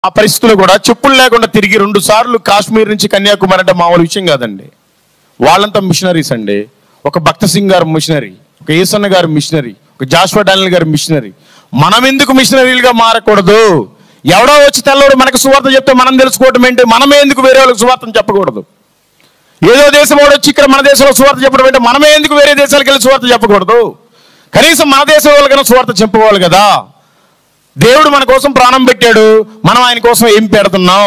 ఆ పరిస్థితుల్లో కూడా చెప్పులు లేకుండా తిరిగి 2 సార్లు కాశ్మీర్ నుంచి కన్యాకుమారి అంటే మామూలు విషయం కాదండి. వాళ్ళంతా మిషనరీస్ అండి. ఒక భక్త సింగ్ గారు మిషనరీ, ఒక ఏసన్న గారు మిషనరీ, ఒక జాషువా డానియల్ గారు మిషనరీ. మనం ఎందుకు మిషనరీలుగా మారకూడదు? ఎవడో వచ్చి తెల్లవాడు మనకు సువార్త చెప్తే మనం తెలుసుకోవటం ఏంటి? మనమే ఎందుకు వేరే వాళ్ళకి సువార్తను చెప్పకూడదు? ఏదో దేశం వాడు వచ్చి ఇక్కడ మన దేశంలో సువార్త చెప్పడం ఏంటి? మనమే ఎందుకు వేరే దేశాలకు వెళ్ళి సువార్త చెప్పకూడదు? కనీసం మన దేశం వాళ్ళకైనా సువార్త చెప్పుకోవాలి కదా. దేవుడు మన కోసం ప్రాణం పెట్టాడు, మనం ఆయన కోసం ఏం పెడుతున్నాం?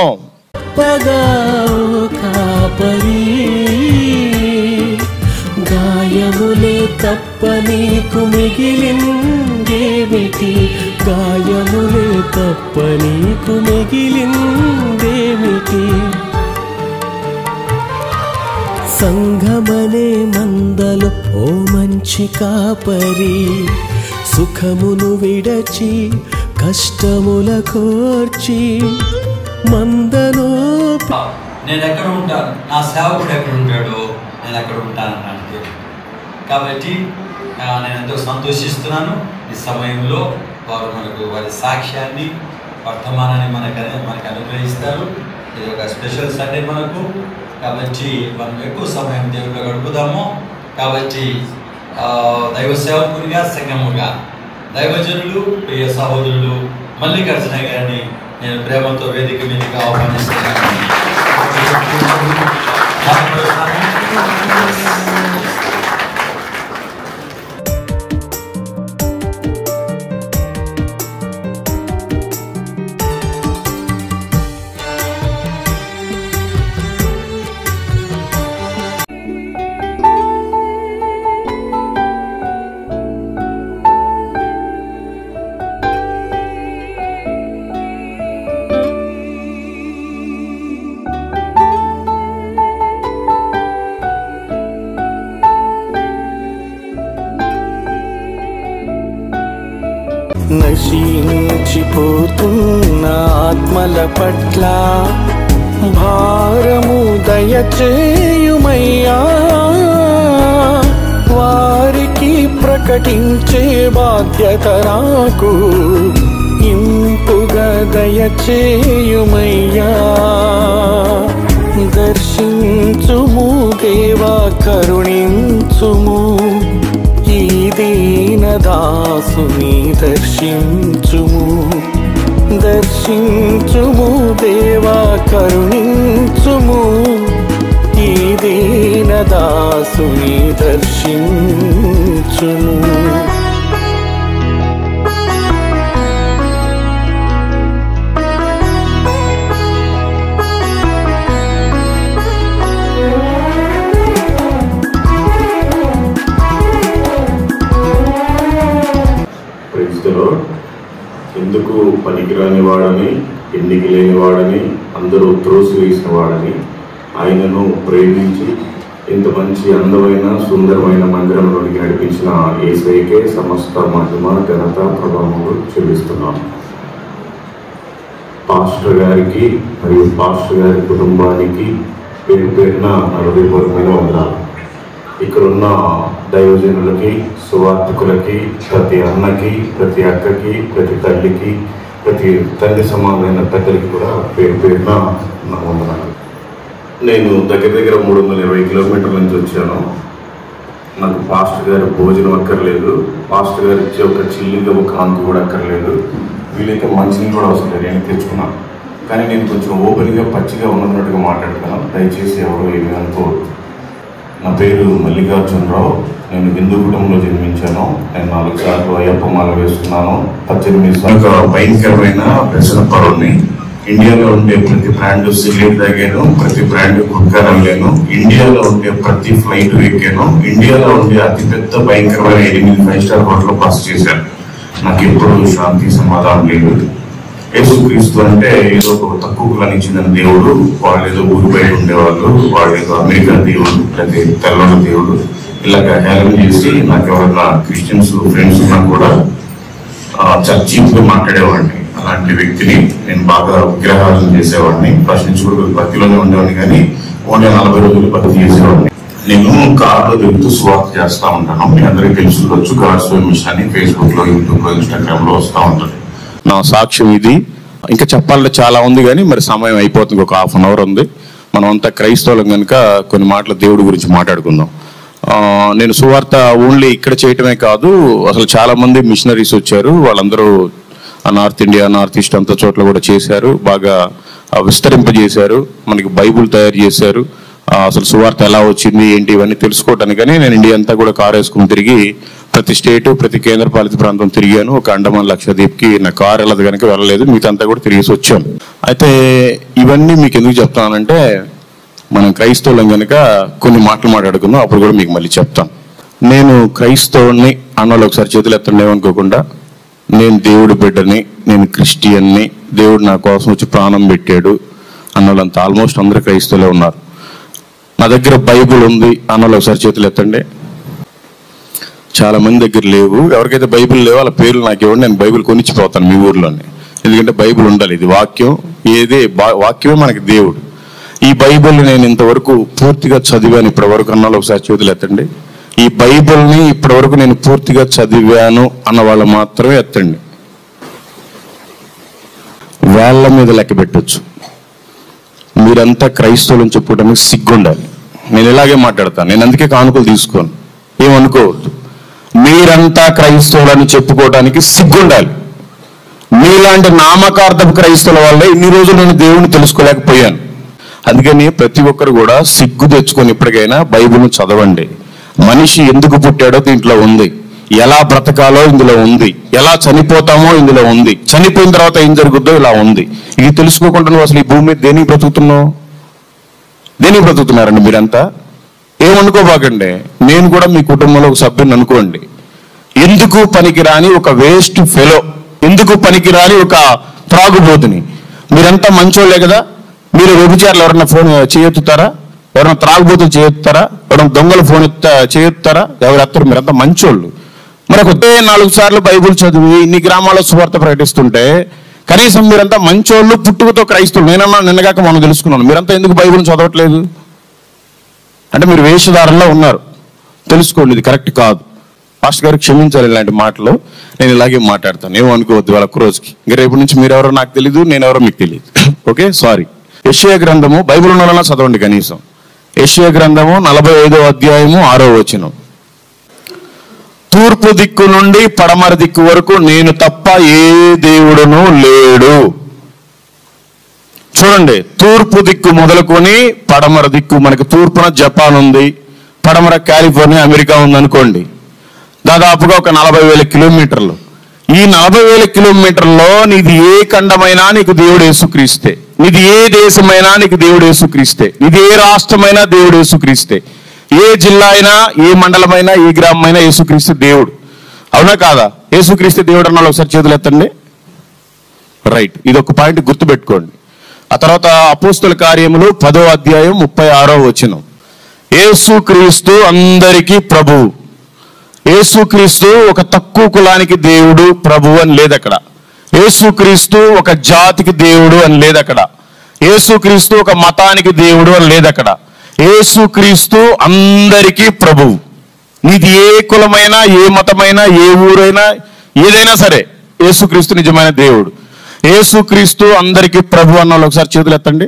గాయములే తప్ప నీకు మిగిలిందేమిటి? గాయములే తప్ప నీకు మిగిలిందేమిటి? సంఘమనే మందలు ఓ మంచి కాపరి, సుఖమును విడచి కష్టముల కోర్చి మందను. నేను ఎక్కడ ఉంటాను, నా సేవకుడు ఎక్కడ ఉంటాడో నేను అక్కడ ఉంటాను అన్నాడు. కాబట్టి నేను ఎంతో సంతోషిస్తున్నాను. ఈ సమయంలో వారు మనకు వారి సాక్ష్యాన్ని, వర్తమానాన్ని మనకు అనుగ్రహిస్తారు. ఇది ఒక స్పెషల్ సండే మనకు. కాబట్టి మనం ఎక్కువ సమయం దేవుడిలో గడుపుదాము. కాబట్టి దైవ సేవకునిగా, సంఘముగా, దైవజనులు, ప్రియ సహోదరులు మల్లికార్జున గారిని నేను ప్రేమతో వేదిక మీదకి ఆహ్వానిస్తున్నాను. నశించిపోతున్న ఆత్మల పట్ల భారము దయచేయుమయ్యా, వారికి ప్రకటించే బాధ్యత నాకు ఇంపుగా దయచేయుమయ్యా. దర్శించుము దేవా, కరుణించుము ఈ దీనదాసుని దర్శించుము. దర్శించుము దేవా, కరుణించుము ఈ దీనదాసుని దర్శించుము. ఎందుకు పనికిరాని వాడని, ఎన్నిక లేని వాడని, అందరూ త్రోసివేసిన వాడని ఆయనను ప్రేమించి ఇంత మంచి అందమైన సుందరమైన మందిరంలోనికి నడిపించిన యేసయ్యకే సమస్త మహిమ, ఘనత, ప్రభావములు చెల్లిస్తున్నాం. పాస్టర్ గారికి మరియు పాస్టర్ గారి కుటుంబానికి పేరు పేరున హృదయపూర్వకమైన వందనాలు. ఇక్కడున్న దైవజనులకి, సువార్థకులకి, ప్రతి అన్నకి, ప్రతి అక్కకి, ప్రతి తల్లికి, ప్రతి తండ్రి సమానమైన పెద్దలకి కూడా పేరు పేరున నా వందనాలు. నేను దగ్గర 320 కిలోమీటర్ల నుంచి వచ్చాను. నాకు పాస్టర్ గారి భోజనం అక్కర్లేదు, పాస్టర్ గారు ఇచ్చే ఒక చిల్లిగా ఒక కాంతి కూడా అక్కర్లేదు, వీళ్ళైతే మంచినీళ్ళు కూడా అవసరం లేదు, నేను తెచ్చుకున్నాను. కానీ నేను కొంచెం ఓపెన్గా పచ్చిగా ఉన్నట్టుగా మాట్లాడుతున్నాను, దయచేసి ఎవరు ఏమి అనుకోవద్దు. నా పేరు మల్లికార్జునరావు. నేను హిందూ కుటుంబంలో జన్మించాను. నేను 4 సార్లు అయ్యప్ప మాల వేసుకున్నాను. 18 సార్లు భయంకరమైన వ్యసన పరుణ్ణి. ఇండియాలో ఉండే ప్రతి బ్రాండ్ సిగరెట్ తాగాను, ప్రతి బ్రాండ్ గుట్కా నవ్వాను, ఇండియాలో ఉండే ప్రతి ఫ్లైట్ ఎక్కాను, ఇండియాలో ఉండే అతిపెద్ద భయంకరమైన 8 5 స్టార్ హోటల్ పాస్ చేశాను. నాకు ఎప్పుడు శాంతి సమాధానం లేదు. యేసుక్రీస్తు అంటే ఏదో ఒక తక్కువ కులానికి చెందిన దేవుడు, వాళ్ళు ఏదో ఊరి బయట ఉండేవాళ్ళు, వాళ్ళు ఏదో అమెరికా దేవుడు, లేకపోతే తెల్లవాళ్ళ దేవుడు, ఇలాగ హేళన చేసి నాకు ఎవరైనా క్రిస్టియన్స్ ఫ్రెండ్స్ ఉన్నా కూడా చర్చీగా మాట్లాడేవాడిని. అలాంటి వ్యక్తిని నేను బాగా విగ్రహాలను చేసేవాడిని. ప్రశ్నించుకోవడం భక్తిలోనే ఉండేవాడిని, కానీ ఓన్లీ 40 రోజులు భక్తి చేసేవాడిని. నేను కార్లో వెళ్తూ సువార్త చేస్తా ఉంటాను. మీ అందరికీ తెలుసుకోవచ్చు, గాడ్స్ మిషన్ అని ఫేస్బుక్ లో, యూట్యూబ్ లో, ఇన్స్టాగ్రామ్ లో వస్తూ ఉంటుంది. నా సాక్ష్యం ఇది. ఇంకా చెప్పాలంటే చాలా ఉంది, కానీ మరి సమయం అయిపోతుంది, ఒక హాఫ్ అన్ అవర్ ఉంది. మనం అంతా క్రైస్తవులం కనుక కొన్ని మాటలు దేవుడి గురించి మాట్లాడుకుందాం. నేను సువార్త ఓన్లీ ఇక్కడ చేయటమే కాదు, అసలు చాలా మంది మిషనరీస్ వచ్చారు. వాళ్ళందరూ నార్త్ ఇండియా, నార్త్ ఈస్ట్ అంత చోట్ల కూడా చేశారు, బాగా విస్తరింపజేశారు, మనకి బైబుల్ తయారు చేశారు. అసలు సువార్త ఎలా వచ్చింది ఏంటి ఇవన్నీ తెలుసుకోవటానికని నేను ఇండియా అంతా కూడా కారు వేసుకుని తిరిగి ప్రతి స్టేటు, ప్రతి కేంద్రపాలిత ప్రాంతం తిరిగాను. ఒక అండమాన్ లక్షద్వీప్కి నా కారు వెళ్ళదు కనుక వెళ్ళలేదు, మిగతా కూడా తిరిగేసి వచ్చాను. అయితే ఇవన్నీ మీకు ఎందుకు చెప్తానంటే, మనం క్రైస్తవులం కనుక కొన్ని మాటలు మాట్లాడుకుందాం, అప్పుడు కూడా మీకు మళ్ళీ చెప్తాను. నేను క్రైస్తవుని అన్నోళ్ళు ఒకసారి చేతులు ఎత్తండి ఏమనుకోకుండా. నేను దేవుడి బిడ్డని, నేను క్రిస్టియన్ని, దేవుడు నా కోసం వచ్చి ప్రాణం పెట్టాడు అన్నోళ్ళంతా ఆల్మోస్ట్ అందరూ క్రైస్తవులే ఉన్నారు. నా దగ్గర బైబుల్ ఉంది అన్నోళ్ళు ఒకసారి చేతులు ఎత్తండి. చాలా మంది దగ్గర లేవు. ఎవరికైతే బైబిల్ లేవో వాళ్ళ పేర్లు నాకు ఇవ్వండి, నేను బైబిల్ కొనిచ్చిపోతాను మీ ఊర్లోనే. ఎందుకంటే బైబిల్ ఉండాలి, ఇది వాక్యం, ఏదే వాక్యమే మనకి దేవుడు. ఈ బైబిల్ నేను ఇంతవరకు పూర్తిగా చదివాను ఇప్పటి వరకు అన్నోళ్ళు ఒకసారి చేతులు ఎత్తండి. ఈ బైబిల్ని ఇప్పటి వరకు నేను పూర్తిగా చదివాను అన్న వాళ్ళు మాత్రమే ఎత్తండి. వేళ్ల మీద లెక్క పెట్టచ్చు. మీరంతా క్రైస్తవులను చెప్పుకోవడానికి సిగ్గుండాలి. నేను ఇలాగే మాట్లాడతాను, నేను అందుకే కానుకలు తీసుకోను, ఏమనుకోవద్దు. మీరంతా క్రైస్తవులని చెప్పుకోవడానికి సిగ్గుండాలి. మీలాంటి నామకార్థపు క్రైస్తవుల వల్లే ఇన్ని రోజులు నేను దేవుని తెలుసుకోలేకపోయాను. అందుకని ప్రతి ఒక్కరు కూడా సిగ్గు తెచ్చుకొని ఇప్పటికైనా బైబిల్ను చదవండి. మనిషి ఎందుకు పుట్టాడో దీంట్లో ఉంది, ఎలా బ్రతకాలో ఇందులో ఉంది, ఎలా చనిపోతామో ఇందులో ఉంది, చనిపోయిన తర్వాత ఏం జరుగుద్దో ఇలా ఉంది. ఇది తెలుసుకోకుండా నువ్వు అసలు ఈ భూమి మీద దేనికి బ్రతుకుతున్నావు? దేనికి బ్రతుకుతున్నారండి మీరంతా? ఏమనుకోబాకండి, నేను కూడా మీ కుటుంబంలో ఒక సభ్యుని అనుకోండి. ఎందుకు పనికిరాని ఒక వేస్ట్ ఫెలో, ఎందుకు పనికిరాని ఒక త్రాగుబోతుని. మీరంతా మంచోళ్ళే కదా. మీరు వ్యభిచారులు ఎవరన్నా ఫోన్ చేయెత్తుతారా? ఎవరైనా త్రాగుబోతులు చేయెత్తుతారా? ఎవరైనా దొంగలు ఫోన్ చేయెత్తుతారా? ఎవరెత్తారు? మీరంతా మంచోళ్ళు. మరి ఒక 4 సార్లు బైబుల్ చదివి ఇన్ని గ్రామాల్లో సువార్త ప్రకటిస్తుంటే కనీసం మీరంతా మంచోళ్ళు, పుట్టుకతో క్రైస్తవులు. నేనన్నా నిన్నగాక మనం తెలుసుకున్నాను. మీరంతా ఎందుకు బైబుల్ని చదవట్లేదు? అంటే మీరు వేషధారంలో ఉన్నారు. తెలుసుకోండి, ఇది కరెక్ట్ కాదు. పాస్టర్ గారు క్షమించాలి ఇలాంటి మాటలు. నేను ఇలాగే మాట్లాడతాను, ఏమనుకోవద్దు. వాళ్ళ ఒక్క రోజుకి ఇంకా రేపు నుంచి మీరెవరో నాకు తెలియదు, నేనెవరో మీకు తెలియదు. Okay, sorry. యెషయా గ్రంథము బైబిల్ ఉన్న చదవండి కనీసం. యెషయా గ్రంథము 45వ అధ్యాయము 6వ వచనం. తూర్పు దిక్కు నుండి పడమర దిక్కు వరకు నేను తప్ప ఏ దేవుడును లేడు. చూడండి, తూర్పు దిక్కు మొదలుకొని పడమర దిక్కు, మనకి తూర్పున జపాన్ ఉంది, పడమర కాలిఫోర్నియా, అమెరికా ఉంది అనుకోండి. దాదాపుగా ఒక 40,000 కిలోమీటర్లు. ఈ 40,000 కిలోమీటర్లో నీది ఏ ఖండమైనా నీకు దేవుడు యేసుక్రీస్తే, నీది ఏ దేశమైనా నీకు దేవుడు యేసుక్రీస్తే, నీది ఏ రాష్ట్రమైనా దేవుడు యేసుక్రీస్తే, ఏ జిల్లా అయినా, ఏ మండలమైనా, ఏ గ్రామమైనా యేసుక్రీస్తే దేవుడు. అవునా కాదా? యేసుక్రీస్తే దేవుడు అన్న ఒకసారి చేతులు ఎత్తండి. రైట్, ఇది ఒక పాయింట్ గుర్తుపెట్టుకోండి. ఆ తర్వాత అపోస్తుల కార్యములు 10వ అధ్యాయం 36వ వచనం. యేసుక్రీస్తు అందరికీ ప్రభువు. యేసుక్రీస్తు ఒక తక్కువ కులానికి దేవుడు ప్రభువు అని లేదు అక్కడ. యేసుక్రీస్తు ఒక జాతికి దేవుడు అని లేదు అక్కడ. యేసుక్రీస్తు ఒక మతానికి దేవుడు అని లేదు అక్కడ. యేసుక్రీస్తు అందరికీ ప్రభువు. నీది ఏ కులమైనా, ఏ మతమైనా, ఏ ఊరైనా, ఏదైనా సరే యేసుక్రీస్తు నిజమైన దేవుడు. యేసుక్రీస్తు అందరికీ ప్రభు అన్న వాళ్ళు ఒకసారి చేతులు ఎత్తండి.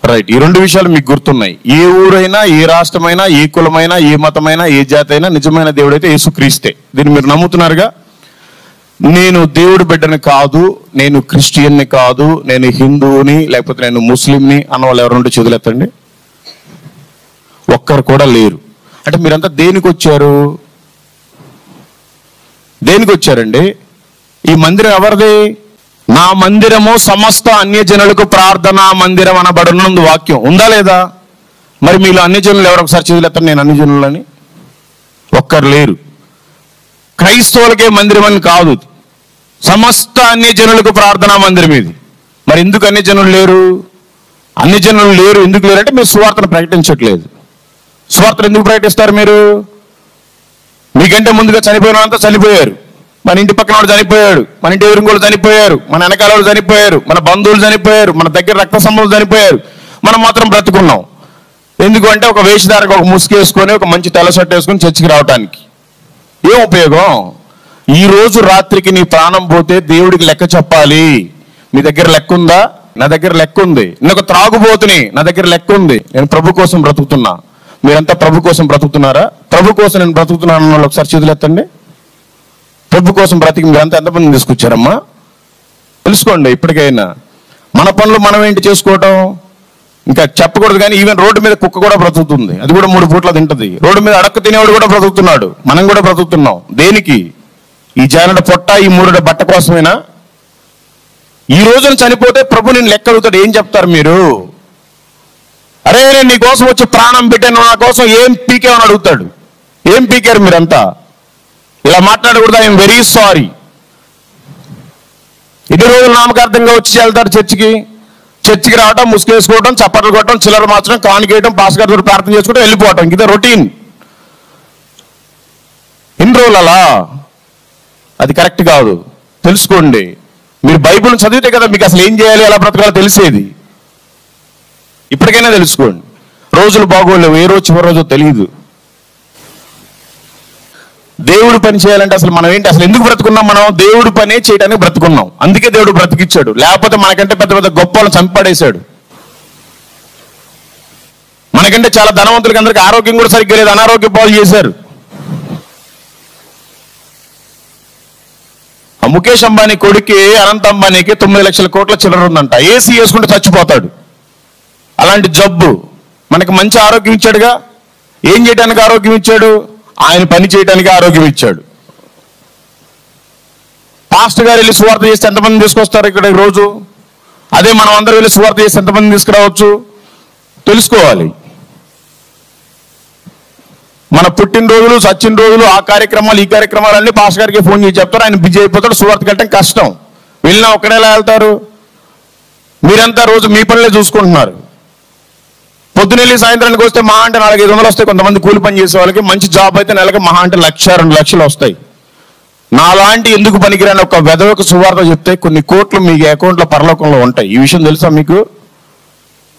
రైట్, ఈ 2 విషయాలు మీకు గుర్తున్నాయి. ఏ ఊరైనా, ఏ రాష్ట్రమైనా, ఏ కులమైనా, ఏ మతమైనా, ఏ జాతి అయినా నిజమైన దేవుడు అయితే యేసుక్రీస్తే. దీన్ని మీరు నమ్ముతున్నారుగా? నేను దేవుడి బిడ్డని కాదు, నేను క్రిస్టియన్ని కాదు, నేను హిందువుని, లేకపోతే నేను ముస్లింని అన్న వాళ్ళు ఎవరుంటే చేతులు ఎత్తండి. ఒక్కరు కూడా లేరు. అంటే మీరంతా దేనికి వచ్చారు? దేనికి వచ్చారండి? ఈ మందిరం ఎవరిది? నా మందిరము సమస్త అన్యజనులకు ప్రార్థనా మందిరం అనబడునందు వాక్యం ఉందా లేదా? మరి మీలో అన్యజనులు ఎవరు? ఒకసారి చేతులు ఎత్తండి. నేను అన్యజనులని ఒక్కరు లేరు. క్రైస్తవులకే మందిరం అని కాదు, సమస్త అన్యజనులకు ప్రార్థనా మందిరం ఇది. మరి ఎందుకు అన్యజనులు లేరు? అన్యజనులు లేరు ఎందుకు లేరు అంటే మీరు సువార్తను ప్రకటించట్లేదు. సువార్తను ఎందుకు ప్రకటిస్తారు మీరు? మీకంటే ముందుగా చనిపోయిన వాళ్ళంతా చనిపోయారు. మన ఇంటి పక్కన వాడు చనిపోయాడు, మన ఇంటి ఎదురుగోళ్ళు చనిపోయారు, మన వెనకాల వాళ్ళు చనిపోయారు, మన బంధువులు చనిపోయారు, మన దగ్గర రక్త సంబంధులు చనిపోయారు. మనం మాత్రం బ్రతుకున్నాం. ఎందుకు అంటే ఒక వేషధారకు ఒక ముసుగు వేసుకొని, ఒక మంచి తెల్ల షర్ట్ వేసుకొని చర్చికి రావడానికి. ఏం ఉపయోగం? ఈ రోజు రాత్రికి నీ ప్రాణం పోతే దేవుడికి లెక్క చెప్పాలి. మీ దగ్గర లెక్క ఉందా? నా దగ్గర లెక్క ఉంది. నేను ఒక త్రాగుబోతుని, నా దగ్గర లెక్క ఉంది. నేను ప్రభు కోసం బ్రతుకుతున్నా. మీరంతా ప్రభు కోసం బ్రతుకుతున్నారా? ప్రభు కోసం నేను బ్రతుకుతున్నాను అన్న ఒకసారి చేతులు ఎత్తండి. ప్రభు కోసం బ్రతికి మీరంతా ఎంతమంది తీసుకొచ్చారమ్మా? తెలుసుకోండి. ఇప్పటికైనా మన పనులు మనం ఏంటి చేసుకోవటం ఇంకా చెప్పకూడదు. కానీ ఈవెన్ రోడ్డు మీద కుక్క కూడా బ్రతుకుతుంది. అది కూడా 3 పూట్ల తింటది. రోడ్డు మీద అడక్క తినేవాడు కూడా బ్రతుకుతున్నాడు. మనం కూడా బ్రతుకుతున్నాం. దేనికి? ఈ జానడ పొట్ట, ఈ 3 బట్ట కోసమేనా? ఈ రోజున చనిపోతే ప్రభు నేను లెక్క అడుగుతాడు. ఏం చెప్తారు మీరు? అరే నేను నీ కోసం వచ్చి ప్రాణం పెట్టాను, నా కోసం ఏం పీకేమని అడుగుతాడు. ఏం పీకారు మీరంతా? ఇలా మాట్లాడకూడదు. I'm very sorry. ఇన్ని రోజులు నామకార్థంగా వచ్చి వెళ్తారు చర్చికి రావటం, ముసుకేసుకోవటం, చప్పట్లు కొట్టడం, చిల్లర మార్చడం, కానుకేయటం, పాస్ గారితో ప్రార్థన చేసుకోవడం, వెళ్ళిపోవటం. ఇదే రొటీన్. ఇన్ని రోజులు అలా. అది కరెక్ట్ కాదు. తెలుసుకోండి. మీరు బైబిల్ చదివితే కదా మీకు అసలు ఏం చేయాలి, ఎలా బ్రతకాలో తెలిసేది. ఇప్పటికైనా తెలుసుకోండి. రోజులు బాగోలేవు. ఏ రోజు చివరి రోజు తెలియదు. దేవుడు పని చేయాలంటే అసలు మనం ఏంటి, అసలు ఎందుకు బ్రతుకున్నాం? మనం దేవుడు పనే చేయడానికి బ్రతుకున్నాం. అందుకే దేవుడు బ్రతికిచ్చాడు. లేకపోతే మనకంటే పెద్ద పెద్ద గొప్ప వాళ్ళని చంపడేశాడు. మనకంటే చాలా ధనవంతులకి అందరికీ ఆరోగ్యం కూడా సరిగ్గా లేదు. అనారోగ్య పాలు చేశారు. ఆ ముఖేష్ అంబానీ కొడుకి అనంత్ అంబానీకి 9 లక్షల కోట్ల చిల్లర ఉందంట. ఏసీ వేసుకుంటే చచ్చిపోతాడు. అలాంటి జబ్బు. మనకి మంచి ఆరోగ్యం ఇచ్చాడుగా. ఏం చేయడానికి ఆరోగ్యం ఇచ్చాడు? ఆయన పని చేయడానికి ఆరోగ్యం ఇచ్చాడు. పాస్టర్ గారు వెళ్ళి సువార్త చేస్తే ఎంతమంది తీసుకొస్తారు ఇక్కడ రోజు? అదే మనం అందరూ వెళ్ళి సువార్త చేస్తే ఎంతమంది తీసుకురావచ్చు? తెలుసుకోవాలి. మన పుట్టినరోజులు, సచ్చిన రోజులు, ఆ కార్యక్రమాలు, ఈ కార్యక్రమాలు అన్ని పాస్టర్ గారికి ఫోన్ చేసి చెప్తారు. ఆయన బిజీ అయిపోతాడు. సువార్తకి వెళ్ళటం కష్టం. వెళ్ళినా ఒక్కడేలా వెళ్తారు? మీరంతా రోజు మీ పనులే చూసుకుంటున్నారు. పొద్దునెళ్ళి సాయంత్రానికి వస్తే మహా అంటే 400-500 వస్తాయి. కొంతమంది కూలి పని చేసే వాళ్ళకి. మంచి జాబ్ అయితే నెలకు మహా అంటే 1,00,000-2 లక్షలు వస్తాయి. నాలాంటి ఎందుకు పనికిరాని ఒక వెధవకు సువార్త చెప్తే కొన్ని కోట్లు మీ అకౌంట్లో పరలోకంలో ఉంటాయి. ఈ విషయం తెలుసా మీకు?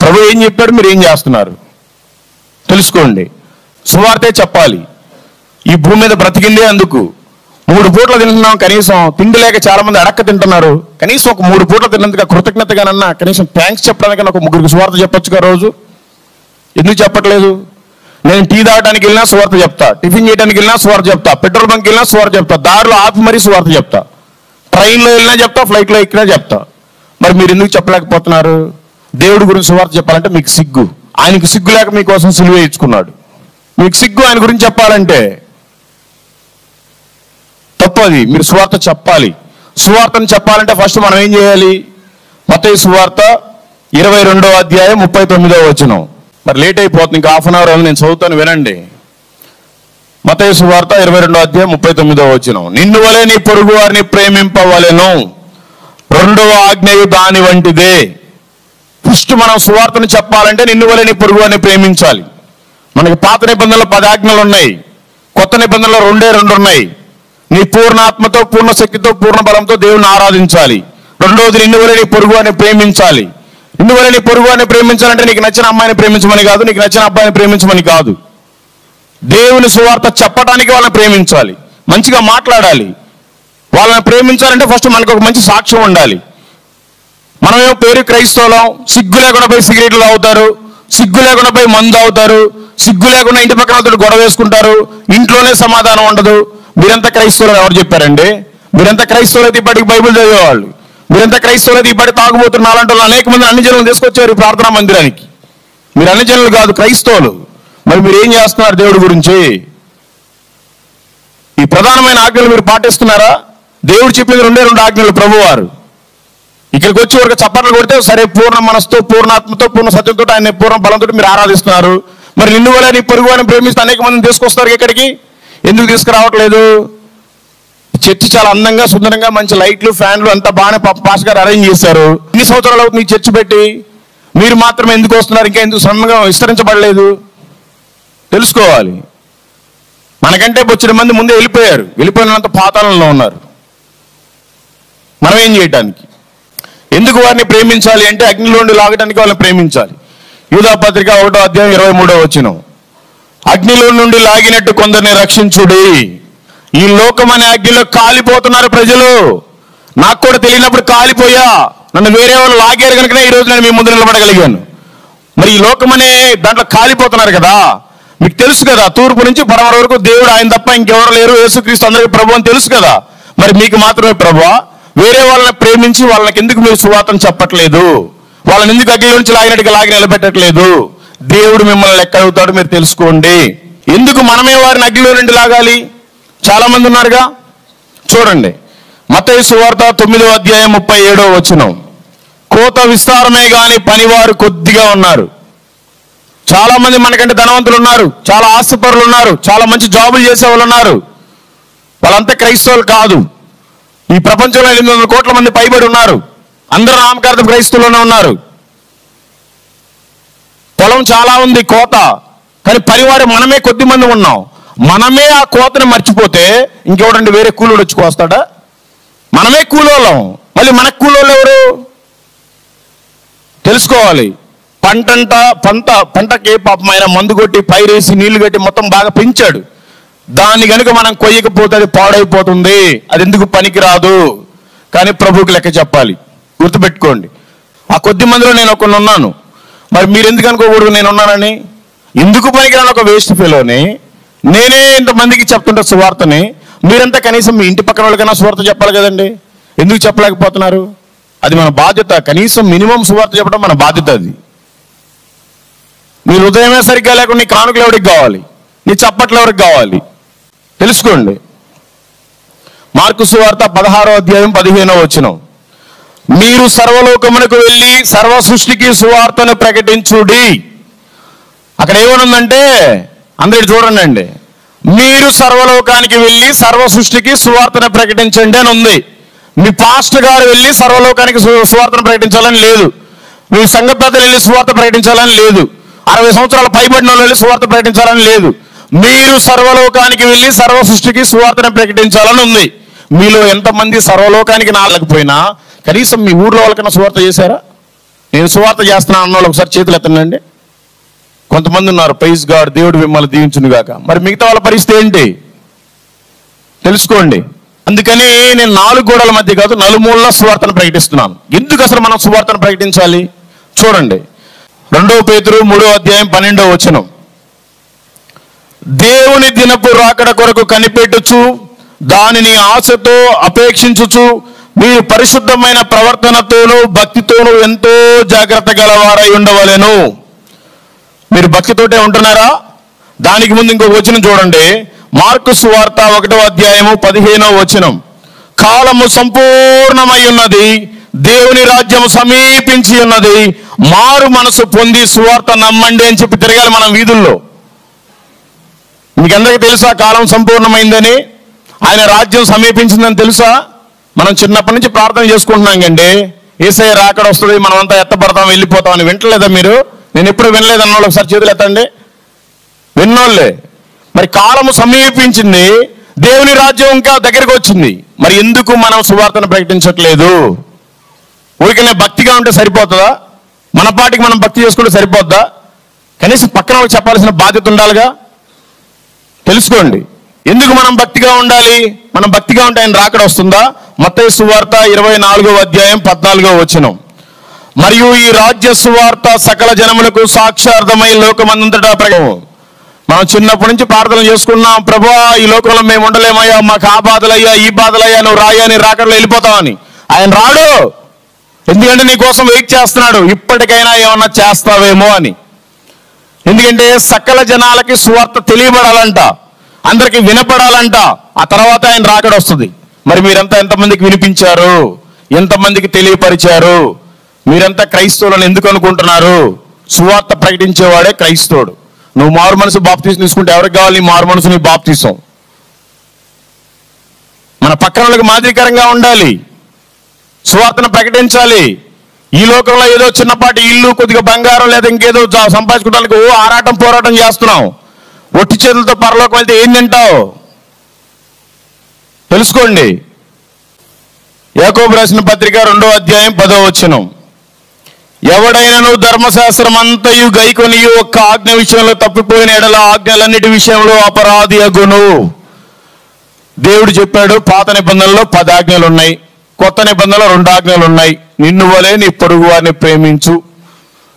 ప్రభు ఏం చెప్పాడు, మీరు ఏం చేస్తున్నారు తెలుసుకోండి. సువార్తే చెప్పాలి. ఈ భూమి మీద బ్రతికిందే అందుకు. 3 పూటలు తింటున్నాం. కనీసం తిండి లేక చాలా మంది అడక్క తింటున్నారు. కనీసం ఒక 3 పూటలు తిన్నందుకు కృతజ్ఞతగానన్నా కనీసం థ్యాంక్స్ చెప్పడానికన్నా ఒక 3 సువార్త చెప్పొచ్చుగా రోజు. ఎందుకు చెప్పట్లేదు? నేను టీ తాగడానికి వెళ్ళినా సువార్త చెప్తా, టిఫిన్ చేయడానికి వెళ్ళినా సువార్త చెప్తా, పెట్రోల్ బంక్ వెళ్ళినా సువార్త చెప్తా, దారిలో ఆపి మరీ సువార్త చెప్తా, ట్రైన్లో వెళ్ళినా చెప్తా, ఫ్లైట్లో ఎక్కినా చెప్తా. మరి మీరు ఎందుకు చెప్పలేకపోతున్నారు? దేవుడి గురించి సువార్త చెప్పాలంటే మీకు సిగ్గు. ఆయనకు సిగ్గు లేక మీకోసం సిలువ ఇచ్చుకున్నాడు. మీకు సిగ్గు ఆయన గురించి చెప్పాలంటే. తప్పది. మీరు సువార్త చెప్పాలి. సువార్తను చెప్పాలంటే ఫస్ట్ మనం ఏం చేయాలి? మత్తయి సువార్త 22వ అధ్యాయం 39వ వచనం. మరి లేట్ అయిపోతుంది. ఇంకా హాఫ్ అన్ అవర్ నేను చదువుతాను, వినండి. మత్తయి సువార్త 22వ అధ్యాయం 39వ వచనం. నిన్ను వలె నీ పొరుగు వారిని ప్రేమింపవలెను, 2వ ఆజ్ఞయు దాని వంటిదే. ఫస్ట్ మనం సువార్తను చెప్పాలంటే నిన్ను వలె నీ పొరుగు వారిని ప్రేమించాలి. మనకి పాత నిబంధనలో 10 ఆజ్ఞలు ఉన్నాయి. కొత్త నిబంధనలో 2 ఉన్నాయి. నీ పూర్ణ ఆత్మతో, పూర్ణ శక్తితో, పూర్ణ బలంతో దేవుని ఆరాధించాలి. రెండవది నిన్ను వలె నీ పొరుగు వారిని ప్రేమించాలి. నిన్ను వలె నీ పొరుగు వారిని ప్రేమించాలంటే నీకు నచ్చిన అమ్మాయిని ప్రేమించమని కాదు, నీకు నచ్చిన అబ్బాయిని ప్రేమించమని కాదు. దేవుని సువార్త చెప్పడానికి వాళ్ళని ప్రేమించాలి. మంచిగా మాట్లాడాలి. వాళ్ళని ప్రేమించాలంటే ఫస్ట్ మనకు ఒక మంచి సాక్ష్యం ఉండాలి. మనమేమో పేరు క్రైస్తవులం, సిగ్గు లేకుండా పోయి సిగరెట్లు తాగుతారు, సిగ్గు లేకుండా పోయి మందు అవుతారు, సిగ్గు లేకుండా ఇంటి పక్కన వాళ్ళతో గొడవ వేసుకుంటారు, ఇంట్లోనే సమాధానం ఉండదు. మీరంతా క్రైస్తవులు ఎవరు చెప్పారండి? మీరంతా క్రైస్తవులు అయితే ఇప్పటికి బైబిల్ చదివేవాళ్ళు. మీరంతా క్రైస్తవులు అయితే ఇప్పటికి తాగుబోతున్న అలాంటి వాళ్ళు అనేక మంది అన్ని జనులు తీసుకొచ్చారు ఈ ప్రార్థనా మందిరానికి. మీరు అన్ని జనులు కాదు, క్రైస్తవులు. మరి మీరు ఏం చేస్తున్నారు దేవుడి గురించి? ఈ ప్రధానమైన ఆజ్ఞలు మీరు పాటిస్తున్నారా? దేవుడు చెప్పింది 2 ఆజ్ఞలు. ప్రభువారు ఇక్కడికి వచ్చి ఒక చప్పట్లు కొడితే సరే, పూర్ణ మనసుతో, పూర్ణాత్మతో, పూర్ణ సత్యంతో, ఆయన పూర్ణ బలంతో మీరు ఆరాధిస్తున్నారు. మరి నిన్ను వల్ల నీ పొరుగు వారిని ప్రేమిస్తే అనేక మందిని తీసుకొస్తారు ఇక్కడికి. ఎందుకు తీసుకురావట్లేదు? చర్చి చాలా అందంగా, సుందరంగా, మంచి లైట్లు, ఫ్యాన్లు అంతా బాగానే పాస్ గారు అరేంజ్ చేశారు. ఇన్ని సంవత్సరాలు అవుతుంది ఈ చర్చి పెట్టి. మీరు మాత్రం ఎందుకు వస్తున్నారు? ఇంకా ఎందుకు సన్నగా విస్తరించబడలేదు? తెలుసుకోవాలి. మనకంటే బొచ్చిన మంది ముందే వెళ్ళిపోయారు. వెళ్ళిపోయినంత పాతాళంలో ఉన్నారు. మనం ఏం చేయటానికి? ఎందుకు వారిని ప్రేమించాలి అంటే అగ్నిలో నుండి లాగడానికి వాళ్ళని ప్రేమించాలి. యూదా పత్రిక 1వ అధ్యాయం 23వ వచనం. అగ్నిలో నుండి లాగినట్టు కొందరిని రక్షించుడి, ఈ లోకం అనే అగ్నిలో కాలిపోతున్నారు ప్రజలు. నాకు కూడా తెలియనప్పుడు కాలిపోయా, నన్ను వేరే వాళ్ళు లాగారు కనుకనే ఈ రోజు నేను మీ ముందు నిలబడగలిగాను. మరి ఈ లోకం అనే దాంట్లో కాలిపోతున్నారు కదా. మీకు తెలుసు కదా, తూర్పు నుంచి పడమర వరకు దేవుడు ఆయన తప్ప ఇంకెవరు లేరు, యేసుక్రీస్తు అందరికీ ప్రభు అని తెలుసు కదా. మరి మీకు మాత్రమే ప్రభువా? వేరే వాళ్ళని ప్రేమించి వాళ్ళకి ఎందుకు మీరు సువార్తను చెప్పట్లేదు? వాళ్ళని ఎందుకు అగ్ని నుంచి లాగినట్టుగా లాగి నిలబెట్టట్లేదు? దేవుడు మిమ్మల్ని లెక్క అడుగుతాడు, మీరు తెలుసుకోండి. ఎందుకు మనమే వారిని అగ్నిలో నుండి లాగాలి? చాలా మంది ఉన్నారుగా. చూడండి, మత్తయి సువార్త 9వ అధ్యాయం 37వ వచనం. కోత విస్తారమే గాని పనివారు కొద్దిగా ఉన్నారు. చాలా మంది మనకంటే ధనవంతులు ఉన్నారు, చాలా ఆస్తిపరులు ఉన్నారు, చాలా మంచి జాబులు చేసే వాళ్ళు ఉన్నారు. వాళ్ళంతా క్రైస్తవులు కాదు. ఈ ప్రపంచంలో 800 కోట్ల మంది పైబడి ఉన్నారు. అందరూ నామకార్థం క్రైస్తవులోనే ఉన్నారు. పొలం చాలా ఉంది, కోత, కానీ పనివారు మనమే కొద్ది మంది ఉన్నాం. మనమే ఆ కోతని మర్చిపోతే ఇంకెవడండి వేరే కూలోడు వచ్చి కోస్తాడా? మనమే కూలోళ్ళం, మళ్ళీ మనకు కూలోళ్ళు ఎవరు? తెలుసుకోవాలి. పంటకి పాపం ఆయన మందు కొట్టి పైరేసి నీళ్లు కట్టి మొత్తం బాగా పెంచాడు. దాన్ని కనుక మనం కొయ్యకపోతే అది పాడైపోతుంది, అది ఎందుకు పనికిరాదు. కానీ ప్రభువుకి లెక్క చెప్పాలి. గుర్తుపెట్టుకోండి, ఆ కొద్ది మందిలో నేను ఒకరిని ఉన్నాను. మరి మీరు ఎందుకు అనుకోకూడదు నేను ఉన్నానని? ఎందుకు పనికిరాని ఒక వేస్ట్ ఫెలోని నేనే ఇంతమందికి చెప్తుంటా సువార్తని. మీరంతా కనీసం మీ ఇంటి పక్కన వాళ్ళకైనా సువార్త చెప్పాలి కదండి. ఎందుకు చెప్పలేకపోతున్నారు? అది మన బాధ్యత. కనీసం మినిమం సువార్త చెప్పడం మన బాధ్యత. అది నీ హృదయమే సరిగ్గా లేకుండా నీ కానుకలు ఎవరికి కావాలి? నీ చప్పట్లు ఎవరికి కావాలి? తెలుసుకోండి. మార్కు సువార్త 16వ అధ్యాయం 15వ వచనం. మీరు సర్వలోకమునకు వెళ్ళి సర్వ సృష్టికి సువార్తను ప్రకటించుడి. అక్కడ ఏమనుందంటే, అందరూ చూడండి అండి, మీరు సర్వలోకానికి వెళ్ళి సర్వ సృష్టికి సువార్తను ప్రకటించండి అని ఉంది. మీ పాస్టర్ గారు వెళ్ళి సర్వలోకానికి సువార్తను ప్రకటించాలని లేదు. మీ సంఘ పెద్దలు వెళ్ళి సువార్త ప్రకటించాలని లేదు. 60 సంవత్సరాల పైబడిన వాళ్ళు వెళ్ళి సువార్త ప్రకటించాలని లేదు. మీరు సర్వలోకానికి వెళ్ళి సర్వ సృష్టికి సువార్తను ప్రకటించాలని ఉంది. మీలో ఎంతమంది సర్వలోకానికి నాలకపోయినా కనీసం మీ ఊర్లో వాళ్ళకన్నా సువార్త చేశారా? నేను సువార్త చేస్తున్నాను అన్న వాళ్ళు ఒకసారి చేతులు ఎత్తండి. కొంతమంది ఉన్నారు, ప్రైజ్ గాడ్, దేవుడు మిమ్మల్ని దీవించును గాక. మరి మిగతా వాళ్ళ పరిస్థితి ఏంటి తెలుసుకోండి. అందుకని నేను 4 గోడల మధ్య కాదు, నలుమూలల సువార్తను ప్రకటిస్తున్నాను. ఎందుకు అసలు మనం సువార్తను ప్రకటించాలి? చూడండి, 2 పేతురు 3వ అధ్యాయం 12వ వచనం. దేవుని దినపు రాకడ కొరకు కనిపెట్టుచు దానిని ఆశతో అపేక్షించుచు మీరు పరిశుద్ధమైన ప్రవర్తనతోనూ భక్తితోనూ ఎంతో జాగ్రత్త గలవారై ఉండవలెను. మీరు భక్తితోటే ఉంటున్నారా? దానికి ముందు ఇంకొక వచనం చూడండి, మార్కు సువార్త 1వ అధ్యాయము 15వ వచనం. కాలము సంపూర్ణమై ఉన్నది, దేవుని రాజ్యము సమీపించి ఉన్నది, మారు మనసు పొంది సువార్త నమ్మండి అని చెప్పి తిరగాలి మనం వీధుల్లో. మీకందరికీ తెలుసా కాలం సంపూర్ణమైందని, ఆయన రాజ్యం సమీపించిందని తెలుసా? మనం చిన్నప్పటి నుంచి ప్రార్థన చేసుకుంటున్నాం కండి, యేసయ్య రాకడ వస్తుంది, మనం అంతా ఎత్తపడతాం వెళ్ళిపోతాం అని. వింటలేదా మీరు? నేను ఎప్పుడు వినలేదన్న వాళ్ళు ఒకసారి చేతులు ఎత్తండి. విన్నోళ్ళే. మరి కాలము సమీపించింది, దేవుని రాజ్యం ఇంకా దగ్గరికి వచ్చింది. మరి ఎందుకు మనం సువార్తను ప్రకటించట్లేదు? ఊరికనే భక్తిగా ఉంటే సరిపోతుందా? మన పాటికి మనం భక్తి చేసుకుంటే సరిపోద్దా? కనీసం పక్కన వాళ్ళకి చెప్పాల్సిన బాధ్యత ఉండాలిగా. తెలుసుకోండి, ఎందుకు మనం భక్తిగా ఉండాలి? మనం భక్తిగా ఉంటే ఆయన రాకడ వస్తుందా? మత్తయి సువార్త 24వ అధ్యాయం 14వ వచనం. మరియు ఈ రాజ్య సువార్త సకల జనములకు సాక్షార్థమై లోకమంతటా మనం చిన్నప్పటి నుంచి ప్రార్థన చేసుకున్నాం, ప్రభువా ఈ లోకంలో మేము ఉండలేమయ్యా, మాకు ఆ బాధలయ్యా ఈ బాధలయ్యా, నువ్వు రాయా నీ రాకడలో వెళ్ళిపోతావని. ఆయన రాడు, ఎందుకంటే నీ కోసం వెయిట్ చేస్తున్నాడు, ఇప్పటికైనా ఏమన్నా చేస్తావేమో అని. ఎందుకంటే సకల జనాలకి సువార్త తెలియబడాలంట, అందరికి వినపడాలంట. ఆ తర్వాత ఆయన రాకడ వస్తుంది. మరి మీరంతా ఎంతమందికి వినిపించారు? ఎంతమందికి తెలియపరిచారు? మీరంతా క్రైస్తవులను ఎందుకు అనుకుంటున్నారు? సువార్త ప్రకటించేవాడే క్రైస్తవుడు. నువ్వు మారు మనసు బాప్తీసం తీసుకుంటే ఎవరికి కావాలి? నీ మారు మనసు నీ బాప్తీసం. మన పక్కన వాళ్ళకి మాదిరికరంగా ఉండాలి, సువార్తను ప్రకటించాలి. ఈ లోకంలో ఏదో చిన్నపాటి ఇల్లు, కొద్దిగా బంగారం లేదా ఇంకేదో సంపాదించుకోవడానికి ఆరాటం పోరాటం చేస్తున్నాం. ఒట్టి చేతులతో పరలోకం వెళ్తే ఏం తింటావు? తెలుసుకోండి. యాకోబు రాసిన పత్రిక 2వ అధ్యాయం 10వ వచనం. ఎవడైనను ధర్మశాస్త్రం అంతయు గైకొని ఒక్క ఆజ్ఞ విషయంలో తప్పిపోయిన ఎడల ఆజ్ఞలన్నిటి విషయంలో అపరాధి అగును. దేవుడు చెప్పాడు, పాత నిబంధనలో 10 ఆజ్ఞలు ఉన్నాయి, కొత్త నిబంధనలో 2 ఆజ్ఞలు ఉన్నాయి. నిన్ను వలే నీ పొరుగు వారిని ప్రేమించు,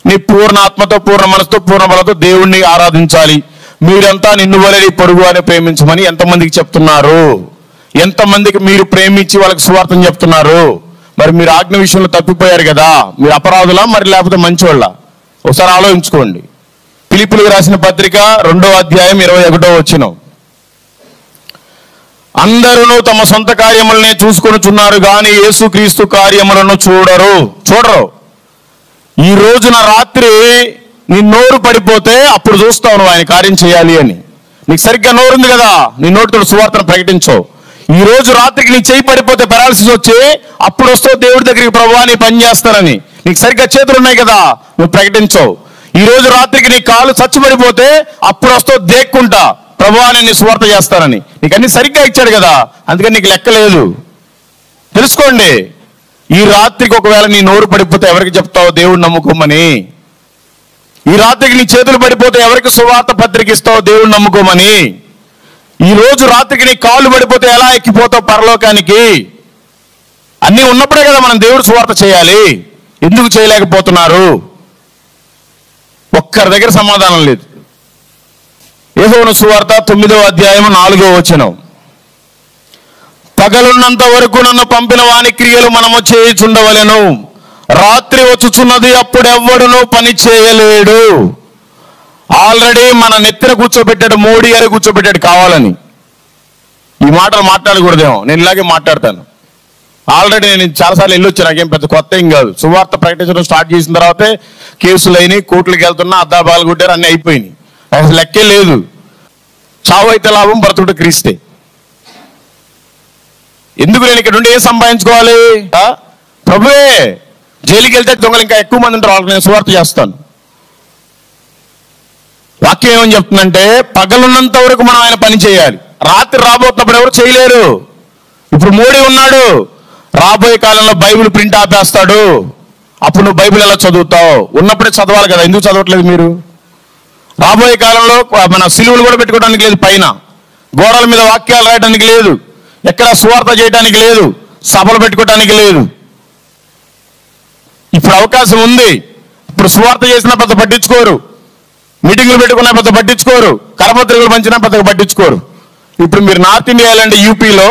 నీ పూర్ణ ఆత్మతో, పూర్ణ మనసుతో, పూర్ణ బలతో దేవుణ్ణి ఆరాధించాలి. మీరంతా నిన్ను వలే నీ పొరుగు వారిని ప్రేమించమని ఎంతమందికి చెప్తున్నారు? ఎంతమందికి మీరు ప్రేమించి వాళ్ళకి సువార్తను చెప్తున్నారు? మరి మీరు ఆజ్ఞ విషయంలో తప్పిపోయారు కదా. మీరు అపరాధులా మరి లేకపోతే మంచోళ్ళ? ఒకసారి ఆలోచించుకోండి. ఫిలిప్పీయులకు రాసిన పత్రిక 2వ అధ్యాయం 21వ వచనం. అందరూ తమ సొంత కార్యములనే చూసుకొనుచున్నారు గాని యేసుక్రీస్తు కార్యములను చూడరు. ఈ రోజున రాత్రి నీ నోరు పడిపోతే అప్పుడు చూస్తావు నువ్వు ఆయన కార్యం చేయాలి అని. నీకు సరిగ్గా నోరుంది కదా, నీ నోటితో సువార్తను ప్రకటించవు. ఈ రోజు రాత్రికి నీ చేయి పడిపోతే పెరాలసిస్ వచ్చి అప్పుడు వస్తావు దేవుడి దగ్గరికి, ప్రభువా నీ పని చేస్తానని. నీకు సరిగ్గా చేతులు ఉన్నాయి కదా, నువ్వు ప్రకటించవు. ఈ రోజు రాత్రికి నీ కాలు చచ్చిపడిపోతే అప్పుడు వస్తావు దేక్కుంటా, ప్రభువా నేను సువార్త చేస్తానని. నీకు అన్ని సరిగ్గా ఇచ్చాడు కదా, అందుకని నీకు లెక్క లేదు. తెలుసుకోండి, ఈ రాత్రికి ఒకవేళ నీ నోరు పడిపోతే ఎవరికి చెప్తావు దేవుడు నమ్ముకోమని? ఈ రాత్రికి నీ చేతులు పడిపోతే ఎవరికి సువార్త పత్రిక ఇస్తావు దేవుడు నమ్ముకోమని? ఈ రోజు రాత్రికి నీ కాళ్ళు పడిపోతే ఎలా ఎక్కిపోతావు పరలోకానికి? అన్నీ ఉన్నప్పుడే కదా మనం దేవుడు సువార్త చేయాలి. ఎందుకు చేయలేకపోతున్నారు? ఒక్కరి దగ్గర సమాధానం లేదు. యోహాను సువార్త 9వ అధ్యాయం 4వ వచనం. పగలున్నంత వరకు నన్ను పంపిన వాని క్రియలు మనము చేయుచుండవలెను, రాత్రి వచ్చుచున్నది అప్పుడెవ్వడునూ పని చేయలేడు. ఆల్రెడీ మన నెత్తిన కూర్చోబెట్టాడు, మోడీ గారు కూర్చోబెట్టాడు కావాలని. ఈ మాటలు మాట్లాడకూడదేమో, నేను ఇలాగే మాట్లాడతాను. ఆల్రెడీ నేను చాలాసార్లు వెళ్ళొచ్చాను, నాకేం పెద్ద కొత్త ఏం కాదు. సువార్త ప్రకటించడం స్టార్ట్ చేసిన తర్వాతే కేసులు అయినాయి, కోర్టులకు వెళ్తున్నా, అద్దాబాలు కొట్టారు, అన్నీ అయిపోయినాయి. అసలు లెక్కే లేదు. చావు అయితే లాభం, బ్రతుకుడు క్రీస్తే. ఎందుకు నేను ఇక్కడ నుండి ఏం సంపాదించుకోవాలి? ప్రభువే, జైలుకి వెళ్తే దొంగలు ఇంకా ఎక్కువ మంది ఉంటారు, వాళ్ళకి నేను సువార్త చేస్తాను. వాక్యం ఏమని చెప్తుందంటే పగలున్నంత వరకు మనం ఆయన పని చేయాలి, రాత్రి రాబోతున్నప్పుడు ఎవరు చేయలేరు. ఇప్పుడు మోడీ ఉన్నాడు, రాబోయే కాలంలో బైబిల్ ప్రింట్ ఆపేస్తాడు. అప్పుడు నువ్వు బైబిల్ ఎలా చదువుతావు? ఉన్నప్పుడే చదవాలి కదా, ఎందుకు చదవట్లేదు మీరు? రాబోయే కాలంలో మన సిలువలు కూడా పెట్టుకోవడానికి లేదు, పైన గోడల మీద వాక్యాలు రాయడానికి లేదు, ఎక్కడ సువార్త చేయడానికి లేదు, సభలు పెట్టుకోవడానికి లేదు. ఇప్పుడు అవకాశం ఉంది. ఇప్పుడు సువార్త చేసిన పెద్ద పట్టించుకోరు, మీటింగ్లు పెట్టుకున్న పెద్ద పట్టించుకోరు, కరపత్రికలు పంచినా పెద్దగా పట్టించుకోరు. ఇప్పుడు మీరు నార్త్ ఇండియా వెళ్ళండి, యూపీలో